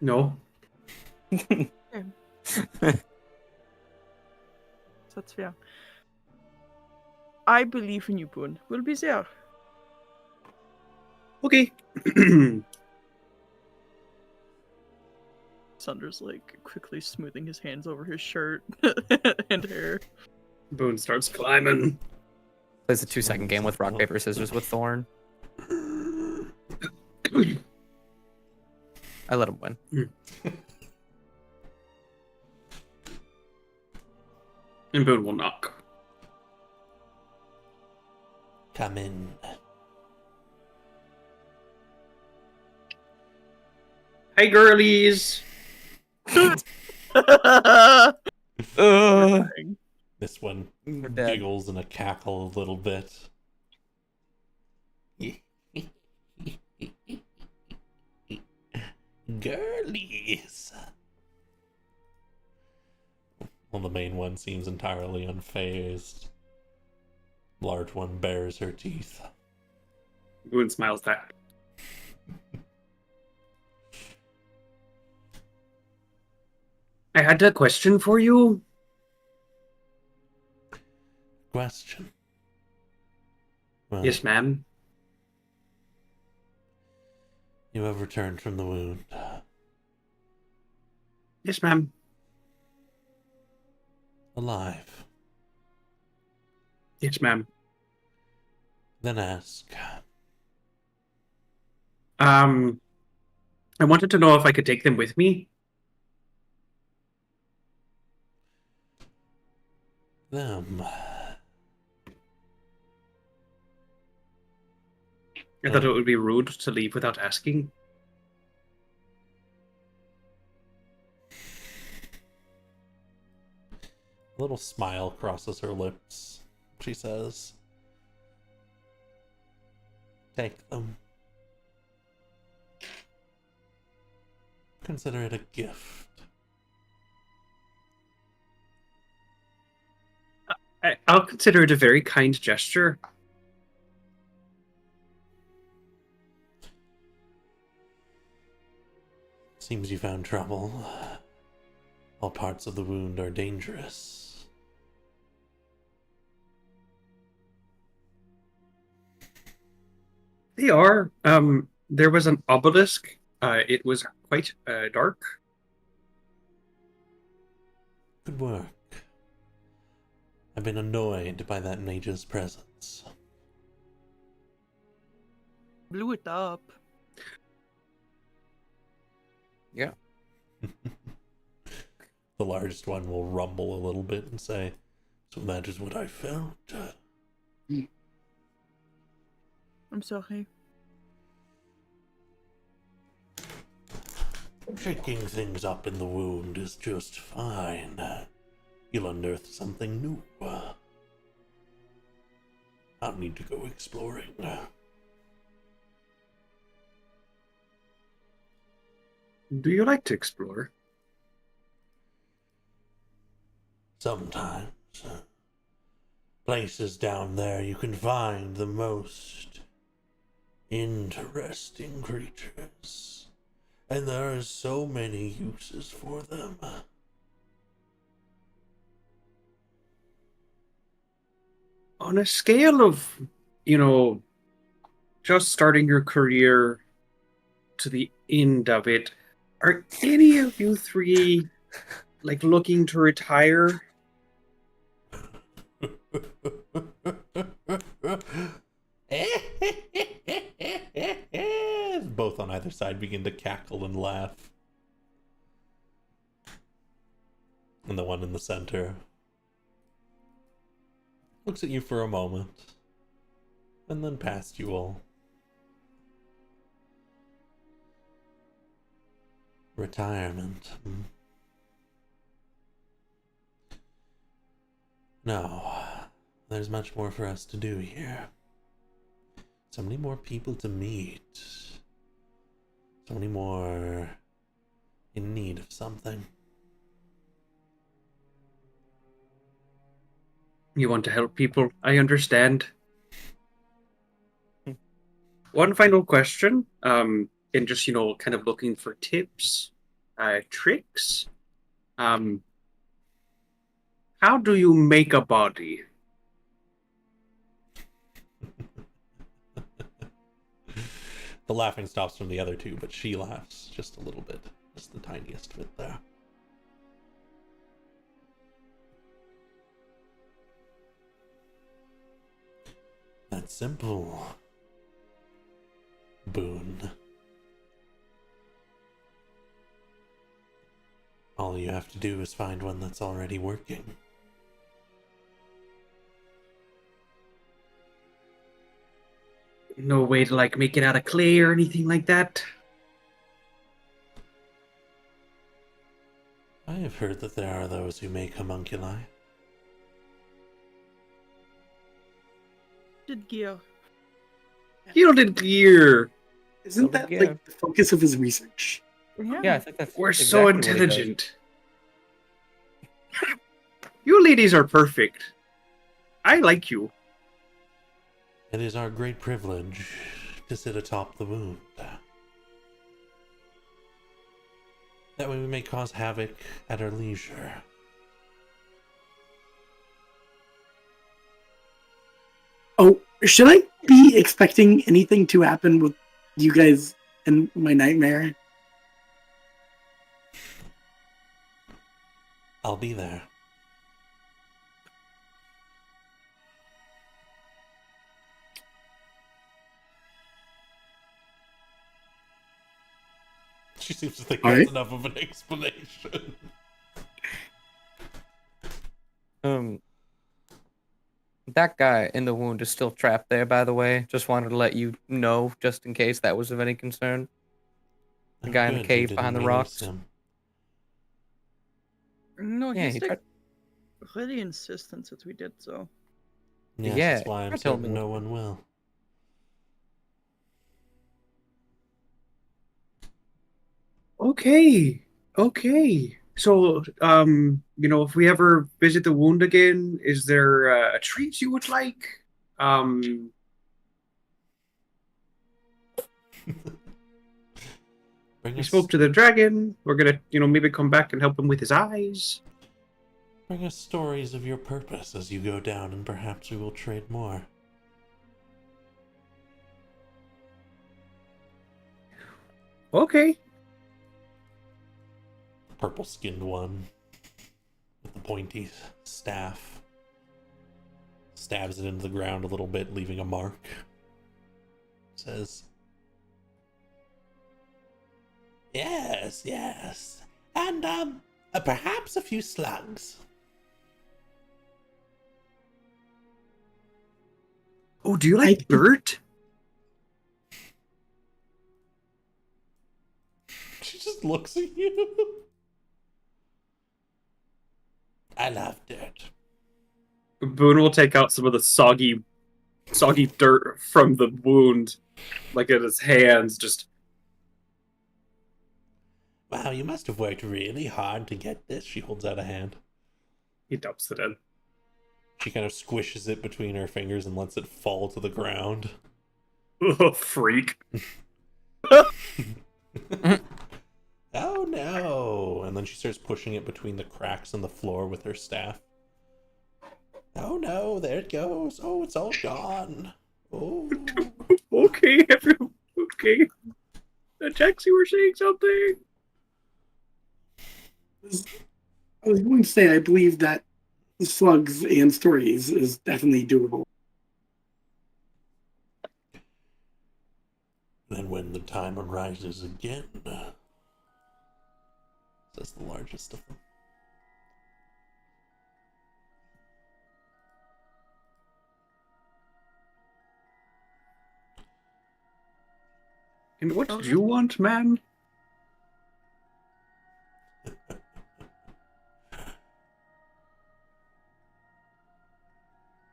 S5: No.
S4: That's fair. I believe in you, Boone. We'll be there.
S5: Okay.
S4: Sunder's like quickly smoothing his hands over his shirt and hair.
S5: Boone starts climbing.
S2: Plays a 2-second game with rock, paper, scissors with Thorn. I let him win.
S5: And Boone will knock.
S1: Come in.
S5: Hey, girlies.
S1: This one
S2: We're dead.
S1: giggles and a cackle a little bit. Girlies. Well, the main one seems entirely unfazed. Large one bares her teeth.
S5: Boone smiles back. I had a question for you.
S1: Question. Well,
S5: Yes, ma'am.
S1: you have returned from the wound.
S5: Yes, ma'am.
S1: Alive.
S5: Yes, ma'am.
S1: Then ask.
S5: I wanted to know if I could take them with me.
S1: Them.
S5: I thought it would be rude to leave without asking.
S1: A little smile crosses her lips. She says, take them. Consider it a gift.
S5: I'll consider it a very kind gesture.
S1: Seems you found trouble. All parts of the wound are dangerous.
S5: They are. There was an obelisk. It was quite dark.
S1: Good work. I've been annoyed by that mage's presence.
S4: Blew it up.
S2: Yeah.
S1: The largest one will rumble a little bit and say, so that is what I felt.
S4: I'm sorry.
S1: Shaking things up in the wound is just fine. You'll unearth something new. I'll need to go exploring.
S5: Do you like to explore?
S1: Sometimes. Places down there you can find the most interesting creatures. And there are so many uses for them.
S5: On a scale of, just starting your career to the end of it, are any of you three, looking to retire?
S1: either side begin to cackle and laugh. And the one in the center looks at you for a moment, and then past you all. Retirement. No, there's much more for us to do here. So many more people to meet. So many more in need of something.
S5: You want to help people, I understand. One final question, and just, kind of looking for tips, tricks. How do you make a body?
S1: The laughing stops from the other two, but she laughs just a little bit. Just the tiniest bit there. That's simple. Boone. All you have to do is find one that's already working.
S5: No way to, make it out of clay or anything like that?
S1: I have heard that there are those who make homunculi.
S4: Did gear.
S5: Gilded gear!
S3: Isn't that like the focus of his research?
S2: Yeah, I think that's
S5: We're
S2: exactly
S5: so
S2: what he does.
S5: intelligent. You ladies are perfect. I like you.
S1: It is our great privilege to sit atop the wound. That way we may cause havoc at our leisure.
S3: Oh, should I be expecting anything to happen with you guys and my nightmare?
S1: I'll be there. She seems to think that's enough of an explanation.
S2: That guy in the wound is still trapped there, by the way. Just wanted to let you know, just in case that was of any concern. The guy in the cave behind the rocks.
S4: No,
S2: Yeah,
S4: he's
S2: he
S4: like
S2: tried-
S4: really insistent that we did so.
S1: Yes,
S2: Yeah,
S1: that's why I'm
S2: I told
S1: certain
S2: me.
S1: no one will.
S5: Okay. So, if we ever visit the wound again, is there a treat you would like?
S1: Bring
S5: We
S1: us,
S5: spoke to the dragon. We're gonna, maybe come back and help him with his eyes.
S1: bring us stories of your purpose as you go down, and perhaps we will trade more.
S5: Okay.
S1: Purple-skinned one with the pointy staff stabs it into the ground a little bit, leaving a mark. Says, yes, and perhaps a few slugs.
S5: Oh, do you like dirt?
S1: She just looks at you. I love dirt.
S5: Boone will take out some of the soggy dirt from the wound, in his hands. Just,
S1: Wow, you must have worked really hard to get this. She holds out a hand.
S5: he dumps it in.
S1: She kind of squishes it between her fingers and lets it fall to the ground.
S5: Freak.
S1: Oh no! And then she starts pushing it between the cracks in the floor with her staff. Oh no, there it goes. Oh, it's all gone. Oh.
S5: Okay, everyone. Okay. Jax, you were saying something.
S3: I was going to say, I believe that slugs and stories is definitely doable.
S1: And when the time arises again, says the largest of them.
S5: And what did you want, man?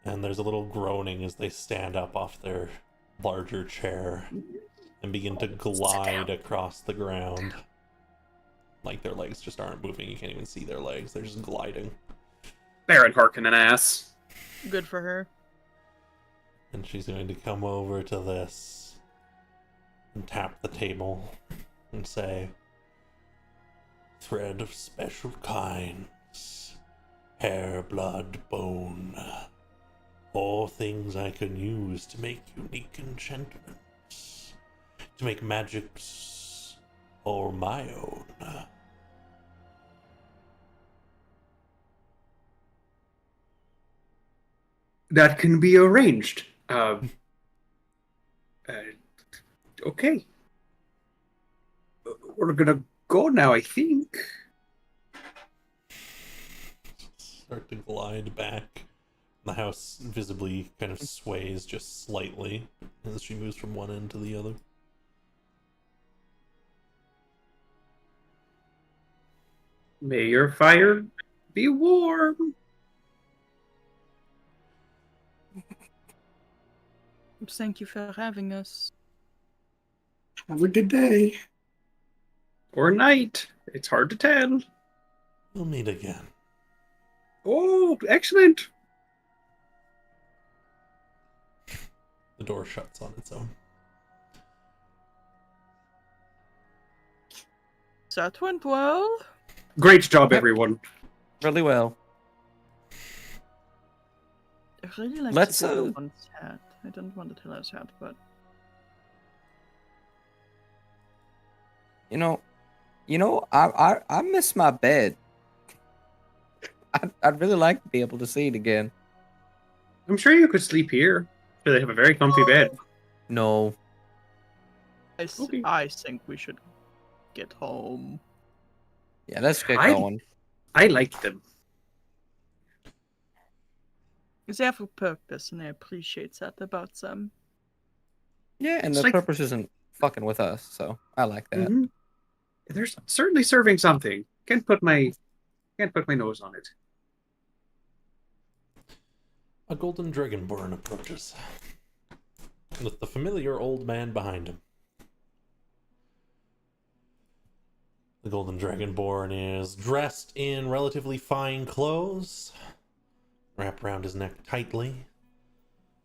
S1: And there's a little groaning as they stand up off their larger chair and begin to glide across the ground. Like their legs just aren't moving. You can't even see their legs. They're just gliding.
S5: Baron Harkonnen ass.
S4: Good for her.
S1: And she's going to come over to this and tap the table and say, "Thread of special kinds, hair, blood, bone, all things I can use to make unique enchantments, to make magics all my own."
S5: That can be arranged. Okay. We're gonna go now, I think.
S1: Start to glide back. The house visibly kind of sways just slightly as she moves from one end to the other.
S5: May your fire be warm.
S4: Thank you for having us.
S3: Have a good day.
S5: Or night. It's hard to tell.
S1: We'll meet again.
S5: Oh, excellent.
S1: The door shuts on its own.
S4: That went well.
S5: Great job, everyone.
S2: Really well.
S4: I really like
S2: Let's,
S4: to tell one's hat. I don't want to tell us hat, but
S2: You know, I miss my bed. I'd really like to be able to see it again.
S5: I'm sure you could sleep here. Sure, they have a very comfy bed.
S2: No.
S5: Okay.
S4: I think we should get home.
S2: Yeah, let's get
S5: I-
S2: going.
S5: I like them.
S4: They have a purpose, and I appreciate that about them.
S2: Yeah, and
S5: It's
S2: the
S5: like-
S2: purpose isn't fucking with us, so I like that.
S5: Mhm. They're certainly serving something. Can't put my nose on it.
S1: A golden dragonborn approaches, with the familiar old man behind him. The golden dragonborn is dressed in relatively fine clothes, wrapped around his neck tightly,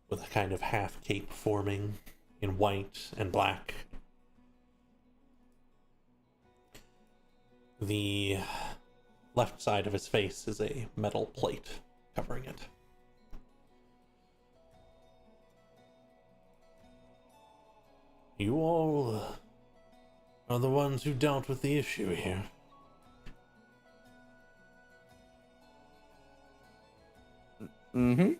S1: with a kind of half cape forming in white and black. The left side of his face is a metal plate covering it. You all are the ones who dealt with the issue here.
S2: Mm-hmm.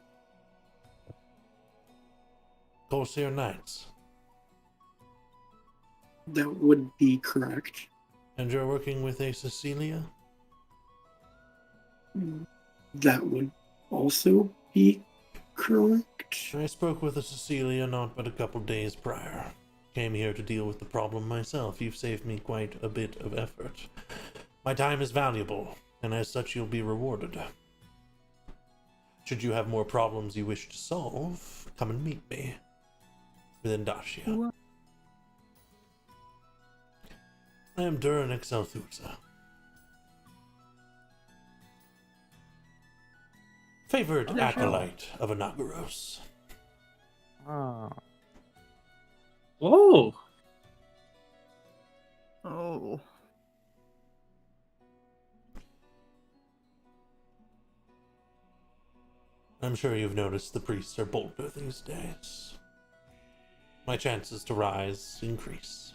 S1: Corsair Knights.
S3: That would be correct.
S1: And you're working with a Cecilia?
S3: That would also be correct.
S1: I spoke with a Cecilia not but a couple days prior. Came here to deal with the problem myself. You've saved me quite a bit of effort. My time is valuable, and as such you'll be rewarded. Should you have more problems you wish to solve, come and meet me within Dacia.
S4: Who-
S1: I am Duran Exalthutza. Favored
S4: Pleasure.
S1: acolyte of Anagaros.
S2: Oh.
S5: Oh,
S4: Oh,
S1: I'm sure you've noticed the priests are bolder these days. My chances to rise increase.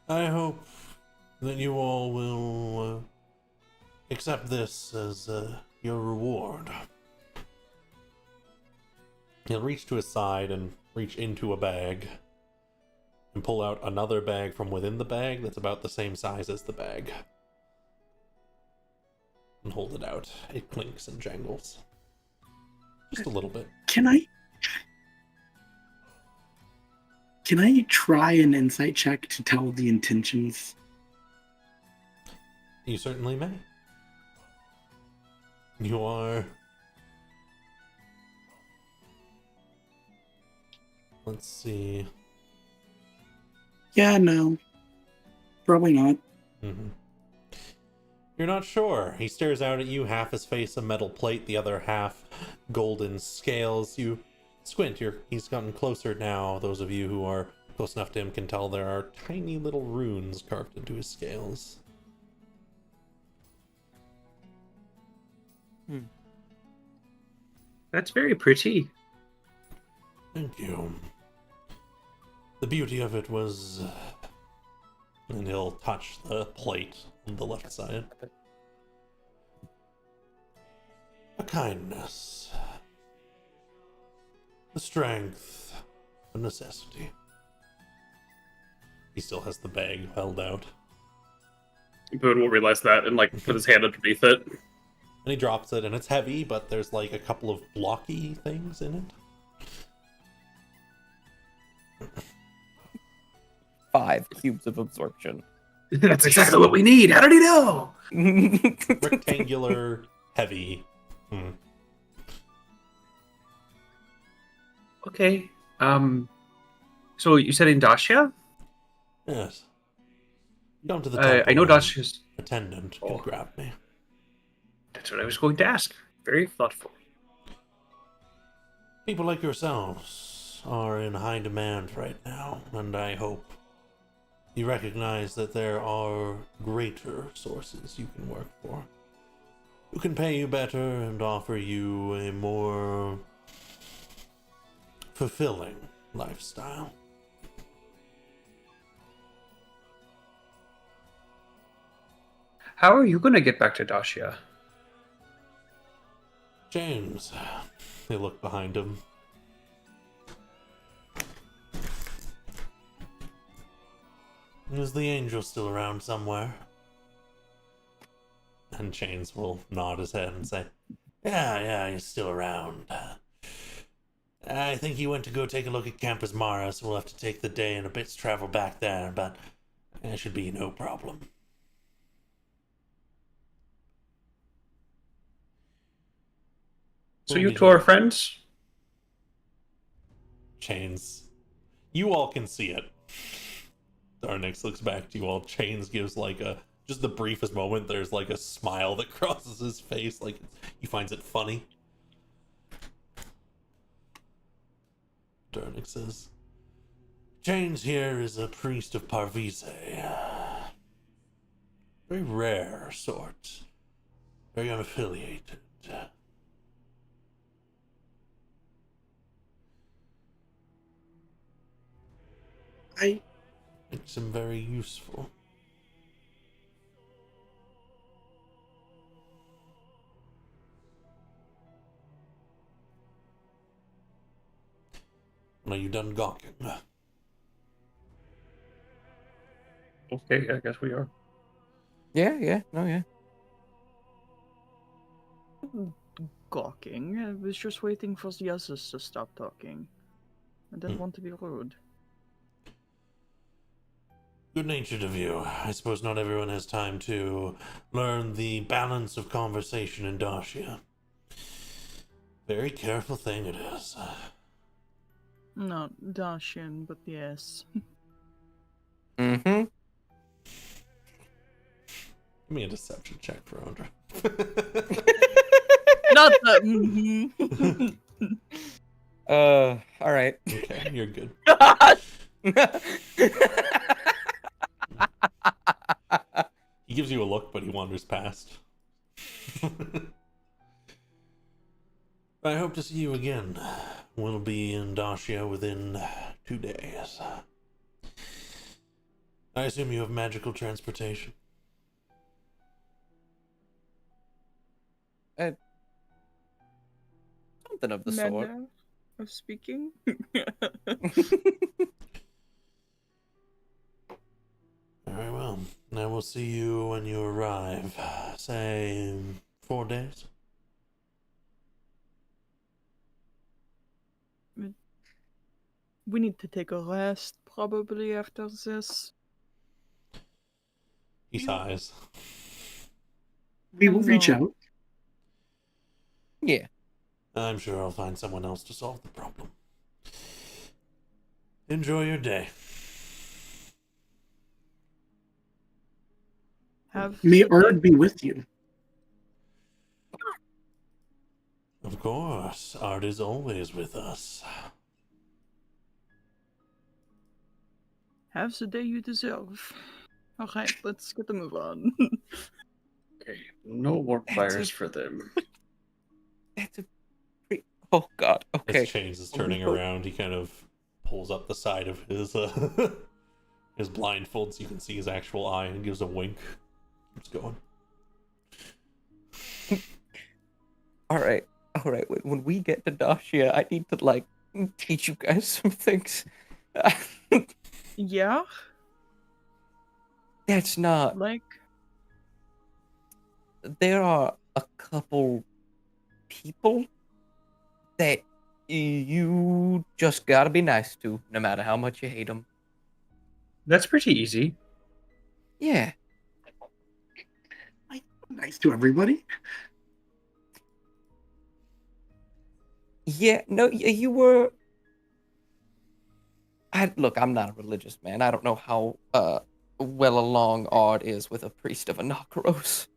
S1: I hope that you all will accept this as your reward. He'll reach to his side and reach into a bag and pull out another bag from within the bag that's about the same size as the bag. And hold it out. It clinks and jangles. Just a little bit.
S3: Can I try an insight check to tell the intentions?
S1: You certainly may. You are... Let's see.
S3: Yeah, no. Probably not.
S1: Mm-hmm. You're not sure. He stares out at you, half his face a metal plate, the other half golden scales. You squint. He's gotten closer now. Those of you who are close enough to him can tell there are tiny little runes carved into his scales.
S5: That's very pretty.
S1: Thank you. The beauty of it was... and he'll touch the plate on the left side. A kindness. The strength. A necessity. He still has the bag held out.
S5: Boone will realize that and, like, put his hand underneath it.
S1: And he drops it, and it's heavy, but there's, like, a couple of blocky things in it.
S2: 5 cubes of absorption.
S5: That's exactly what we need. How did he know?
S1: Rectangular, heavy.
S5: Okay. So you said in Dacia?
S1: Yes. Come to the temple.
S5: I know
S1: and
S5: Dacia's.
S1: attendant can grab me.
S5: That's what I was going to ask. Very thoughtful.
S1: People like yourselves are in high demand right now, and I hope you recognize that there are greater sources you can work for, who can pay you better and offer you a more fulfilling lifestyle.
S5: How are you going to get back to Dacia?
S1: James, they look behind him. Is the angel still around somewhere? And Chains will nod his head and say, Yeah, he's still around. I think he went to go take a look at Campus Mara, so we'll have to take the day and a bit's travel back there, but it should be no problem.
S5: So you two are friends?
S1: Chains. You all can see it. Darnix looks back to you all. Chains gives like just the briefest moment, there's like a smile that crosses his face, like he finds it funny. Darnix says, Chains here is a priest of Parvise. Very rare sort. Very unaffiliated. Makes him very useful. Are you done gawking?
S5: Okay, I guess we are.
S2: Yeah.
S4: Gawking. I was just waiting for the others to stop talking. I didn't want to be rude.
S1: Good-natured of you. I suppose not everyone has time to learn the balance of conversation in Dacia. Very careful thing it is.
S4: Not Dacian, but yes.
S2: Mm-hmm.
S1: Give me a deception check for Ondra.
S4: Not the.
S2: All right.
S1: Okay, you're good. He gives you a look, but he wanders past. I hope to see you again. We'll be in Dacia within 2 days. I assume you have magical transportation?
S2: Something of the sort.
S4: manner of speaking.
S1: Very well. I will see you when you arrive. Say 4 days.
S4: We need to take a rest probably after this.
S1: He sighs.
S3: We will reach
S4: No.
S3: out.
S2: Yeah.
S1: I'm sure I'll find someone else to solve the problem. Enjoy your day.
S3: May Ard be with you.
S1: Of course, art is always with us.
S4: Have the day you deserve. Alright, let's get the move on.
S5: Okay, no more fires for them.
S2: That's a oh god. Okay.
S1: As Chains is turning around, he kind of pulls up the side of his his blindfold so you can see his actual eye and gives a wink. Keeps going.
S2: All right. When we get to Dacia, I need to like teach you guys some things.
S4: Yeah?
S2: That's not.
S4: Like,
S2: There are a couple people that you just gotta be nice to, no matter how much you hate them.
S5: That's pretty easy.
S2: Yeah.
S3: Nice to everybody.
S2: Yeah. No, you were. Look, I'm not a religious man. I don't know how well along Ard is with a priest of Anakros.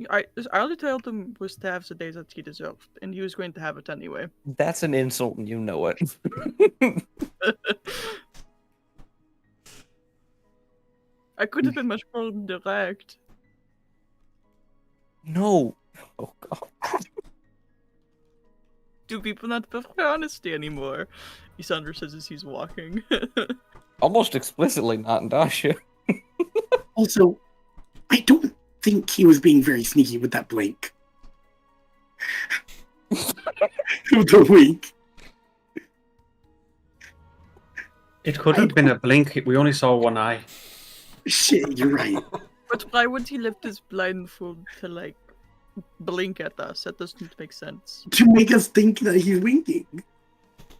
S4: I only told him was to have the days that he deserved, and he was going to have it anyway.
S2: That's an insult, and you know it.
S4: I could have been much more direct.
S2: No. Oh god.
S4: Do people not prefer honesty anymore? Isandra says as he's walking.
S2: Almost explicitly not in Dacia.
S3: Also, I don't think he was being very sneaky with that blink. The wink.
S5: It could have been a blink. We only saw one eye.
S3: Shit, you're right.
S4: But why would he lift his blindfold to, like, blink at us? That doesn't make sense.
S3: To make us think that he's winking.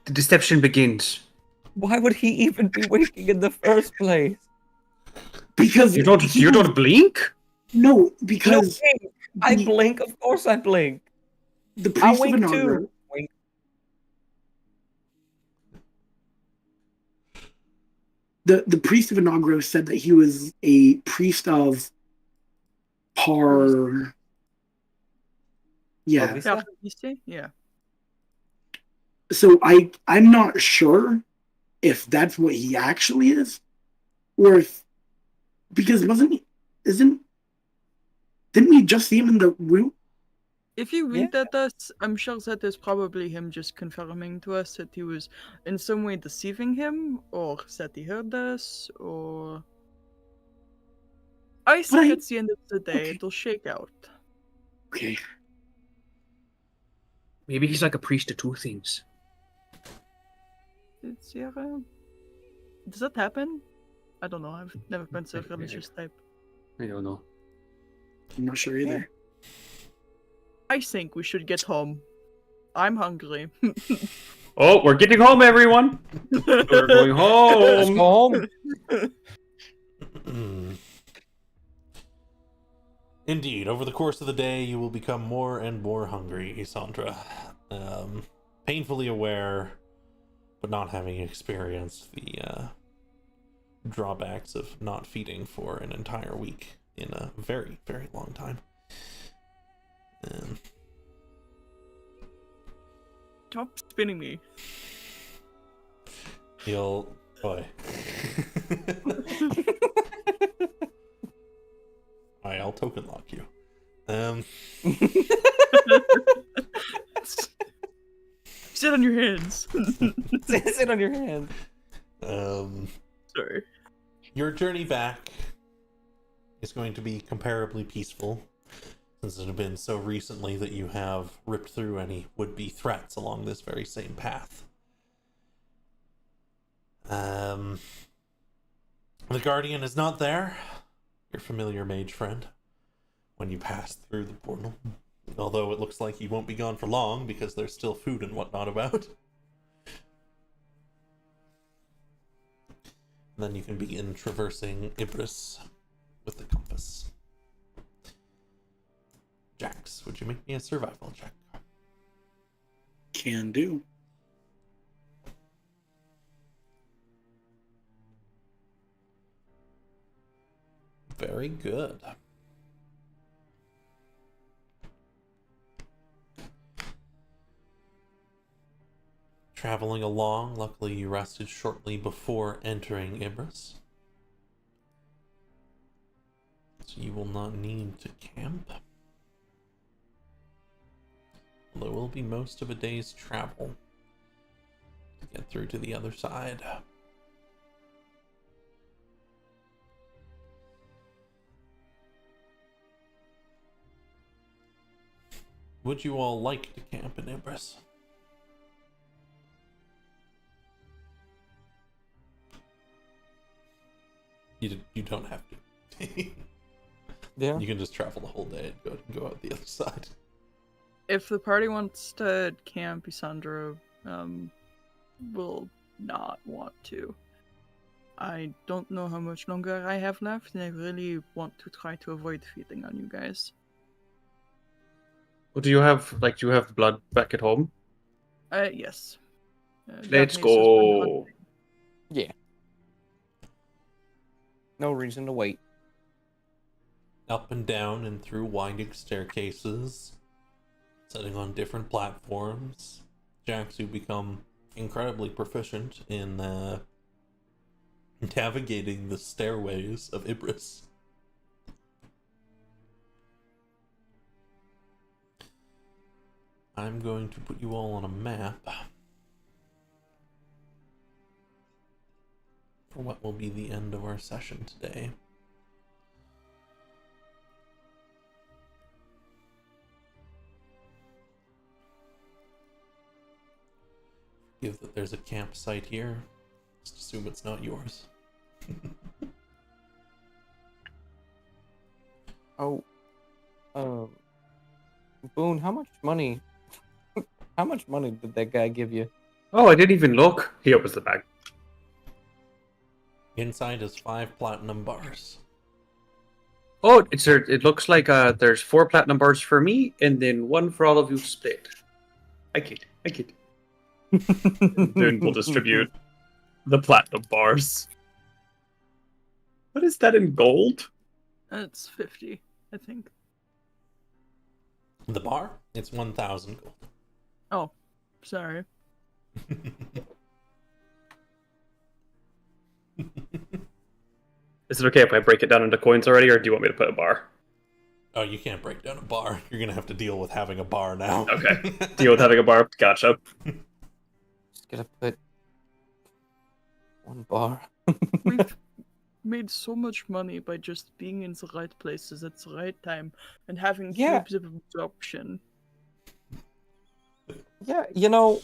S5: The deception begins.
S2: Why would he even be winking in the first place?
S3: Because
S5: You don't blink?
S3: No, because
S2: I blink. Of course, I blink.
S3: the
S2: I
S3: priest of
S2: wink
S3: Inaugural,
S2: too. Wink.
S3: the priest of Inaugural said that he was a priest of Par. Yeah.
S4: Yeah.
S3: So I'm not sure if that's what he actually is, or if because didn't we just see him in the room?
S4: If you read at us, I'm sure that is probably him just confirming to us that he was in some way deceiving him, or that he heard us, or... I think at the end of the day, it'll shake out.
S3: Okay.
S5: Maybe he's like a priest of two things.
S4: Does that happen? I don't know. I've never been so religious type.
S5: I don't know.
S3: I'm not sure either.
S4: I think we should get home. I'm hungry.
S5: Oh, we're getting home, everyone. We're going home.
S2: Let's go home.
S1: Indeed, over the course of the day, you will become more and more hungry, Isandra. Painfully aware, but not having experienced the drawbacks of not feeding for an entire week in a very, very long time.
S4: Stop spinning me.
S1: You'll... Boy. I'll token lock you.
S4: Sit on your hands.
S2: Sit on your hands.
S4: Sorry.
S1: Your journey back is going to be comparably peaceful, since it has been so recently that you have ripped through any would-be threats along this very same path. The Guardian is not there, your familiar mage friend, when you pass through the portal. Although it looks like he won't be gone for long, because there's still food and whatnot about. And then you can begin traversing Ibris with the compass. Jax, would you make me a survival check?
S3: Can do.
S1: Very good. Traveling along, luckily you rested shortly before entering Ibris. So you will not need to camp. Although it will be most of a day's travel to get through to the other side. Would you all like to camp in Ibris? You don't have to.
S2: Yeah.
S1: You can just travel the whole day and go out the other side.
S4: If the party wants to camp, Isandra will not want to. I don't know how much longer I have left, and I really want to try to avoid feeding on you guys.
S5: Well, do you have blood back at home?
S4: Yes.
S5: Let's
S4: Japanese has been
S5: go.
S4: hunting.
S2: Yeah. No reason to wait.
S1: Up and down and through winding staircases, sitting on different platforms, Jax, you become incredibly proficient in navigating the stairways of Ibris. I'm going to put you all on a map for what will be the end of our session today. Forgive that there's a campsite here. Just assume it's not yours.
S2: Boone, how much money? How much money did that guy give you?
S5: Oh, I didn't even look. He opens the bag.
S1: Inside is 5 platinum bars.
S5: Oh, it looks like there's 4 platinum bars for me, and then 1 for all of you split. I kid. Then we'll distribute the platinum bars. What is that in gold?
S4: It's 50, I think.
S1: The bar? It's 1,000 gold.
S4: Oh, sorry.
S5: Is it okay if I break it down into coins already, or do you want me to put a bar?
S1: Oh, you can't break down a bar. You're gonna have to deal with having a bar now.
S5: Okay. Deal with having a bar. Gotcha.
S2: Just gonna put 1 bar.
S4: We've made so much money by just being in the right places at the right time and having cubes of absorption.
S2: Yeah, you know,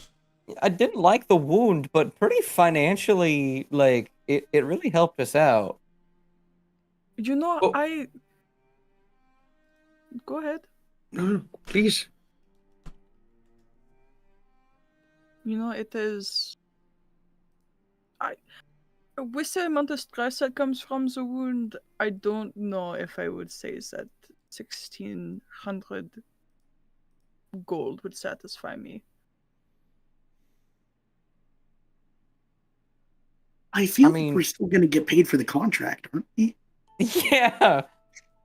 S2: I didn't like the wound, but pretty financially, like, it really helped us out.
S4: You know,
S5: Oh.
S4: Go ahead.
S5: No, please.
S4: You know, it is... With the amount of stress that comes from the wound, I don't know if I would say that 1,600 gold would satisfy me.
S3: I feel
S2: mean-
S3: like we're still going to get paid for the contract, aren't we?
S2: Yeah.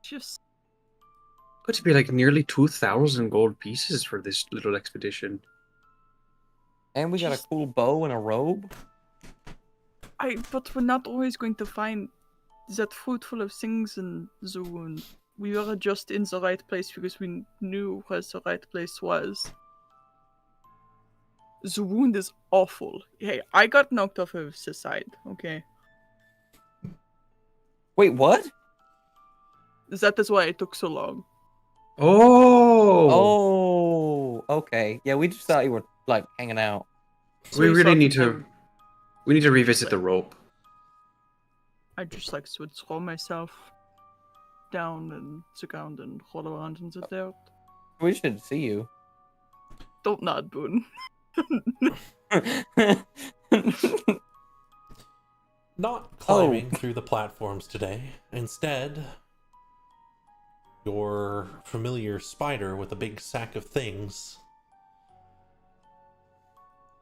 S4: Just...
S5: It would be like nearly 2,000 gold pieces for this little expedition.
S2: And we got a cool bow and a robe.
S4: But we're not always going to find that fruitful of things in the wound. We were just in the right place because we knew where the right place was. The wound is awful. Hey, I got knocked off of the side, okay?
S2: Wait, what?
S4: That is why it took so long.
S5: Oh.
S2: Oh, okay. Yeah, we just thought you were like hanging out.
S4: So
S5: We
S4: you
S5: really
S4: thought
S5: need
S4: that
S5: to. We need to revisit the rope.
S4: I just like would throw myself down and sit around and roll around in the dirt.
S2: We should see you.
S4: Don't nod, Boone.
S1: Not climbing through the platforms today. Instead, your familiar spider with a big sack of things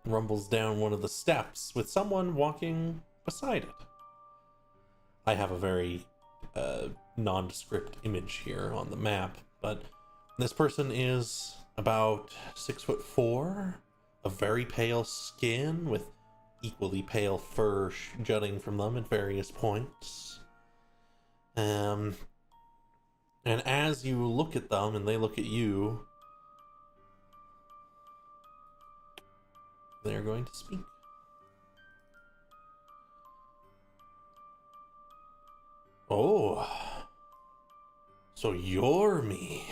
S1: rumbles down one of the steps with someone walking beside it. I have a very nondescript image here on the map, but this person is about 6'4", a very pale skin with equally pale fur jutting from them at various points. And as you look at them and they look at you, they're going to speak. Oh, so you're me.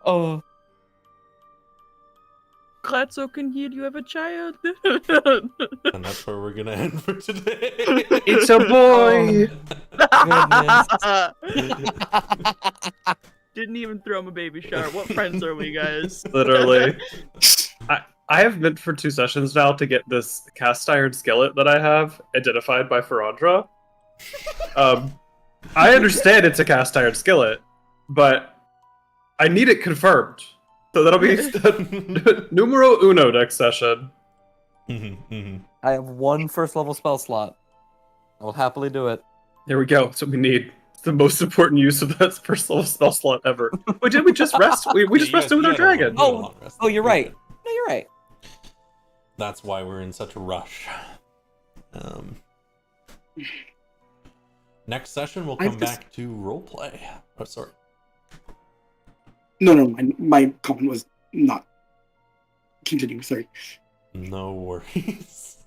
S2: Oh,
S4: Grazzo can heal you have a child.
S1: And that's where we're gonna end for today.
S5: It's a boy.
S4: Didn't even throw him a baby shower. What friends are we, guys?
S5: Literally. I have meant for 2 sessions now to get this cast iron skillet that I have identified by Ferandra. I understand it's a cast iron skillet, but I need it confirmed. So that'll be numero uno next session.
S2: I have 1 first level spell slot. I will happily do it.
S5: There we go. That's what we need. It's the most important use of that first level spell slot ever. Wait, did we just rest? We just rested with our dragon.
S2: Oh, you're right. No, you're right.
S1: That's why we're in such a rush. Next session, we'll come back to roleplay. Oh, sorry.
S3: No, my comment was not. Continue, sorry.
S1: No worries.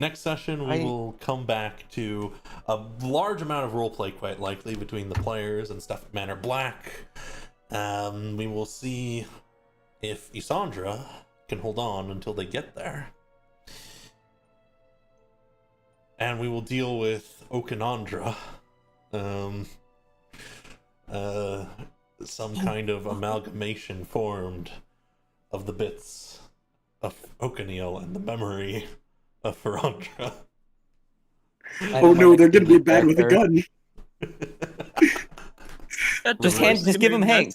S1: Next session, we will come back to a large amount of roleplay, quite likely, between the players and stuff at Manor Black. We will see if Isandra can hold on until they get there. And we will deal with Okanandra. Some kind of amalgamation formed of the bits of Okaniel and the memory of Ferandra.
S3: Oh no, they're gonna be bad with a gun.
S2: Just give him Hank.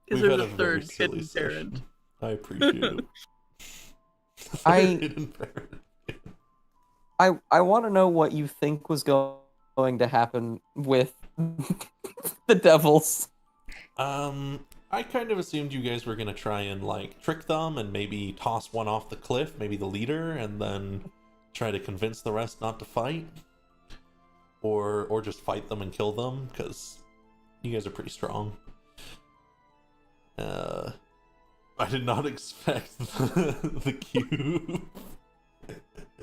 S4: Is there a third hidden parent?
S1: I appreciate it.
S2: I want to know what you think was going to happen with the devils.
S1: I kind of assumed you guys were gonna try and like trick them and maybe toss one off the cliff, maybe the leader, and then try to convince the rest not to fight, or just fight them and kill them, because you guys are pretty strong. I did not expect the cube.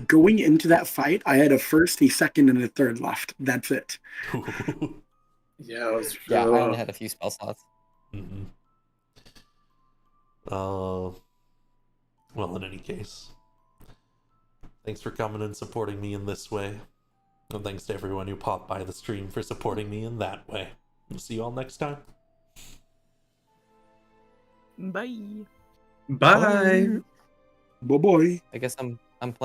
S3: Going into that fight, I had a first, a second, and a third left. That's it.
S5: Yeah, it was
S2: I only had a few spell slots.
S1: Mm-hmm. Well, in any case, thanks for coming and supporting me in this way. And thanks to everyone who popped by the stream for supporting me in that way. We'll see you all next time.
S4: Bye.
S5: Bye.
S3: Bye-bye.
S2: I guess I'm playing.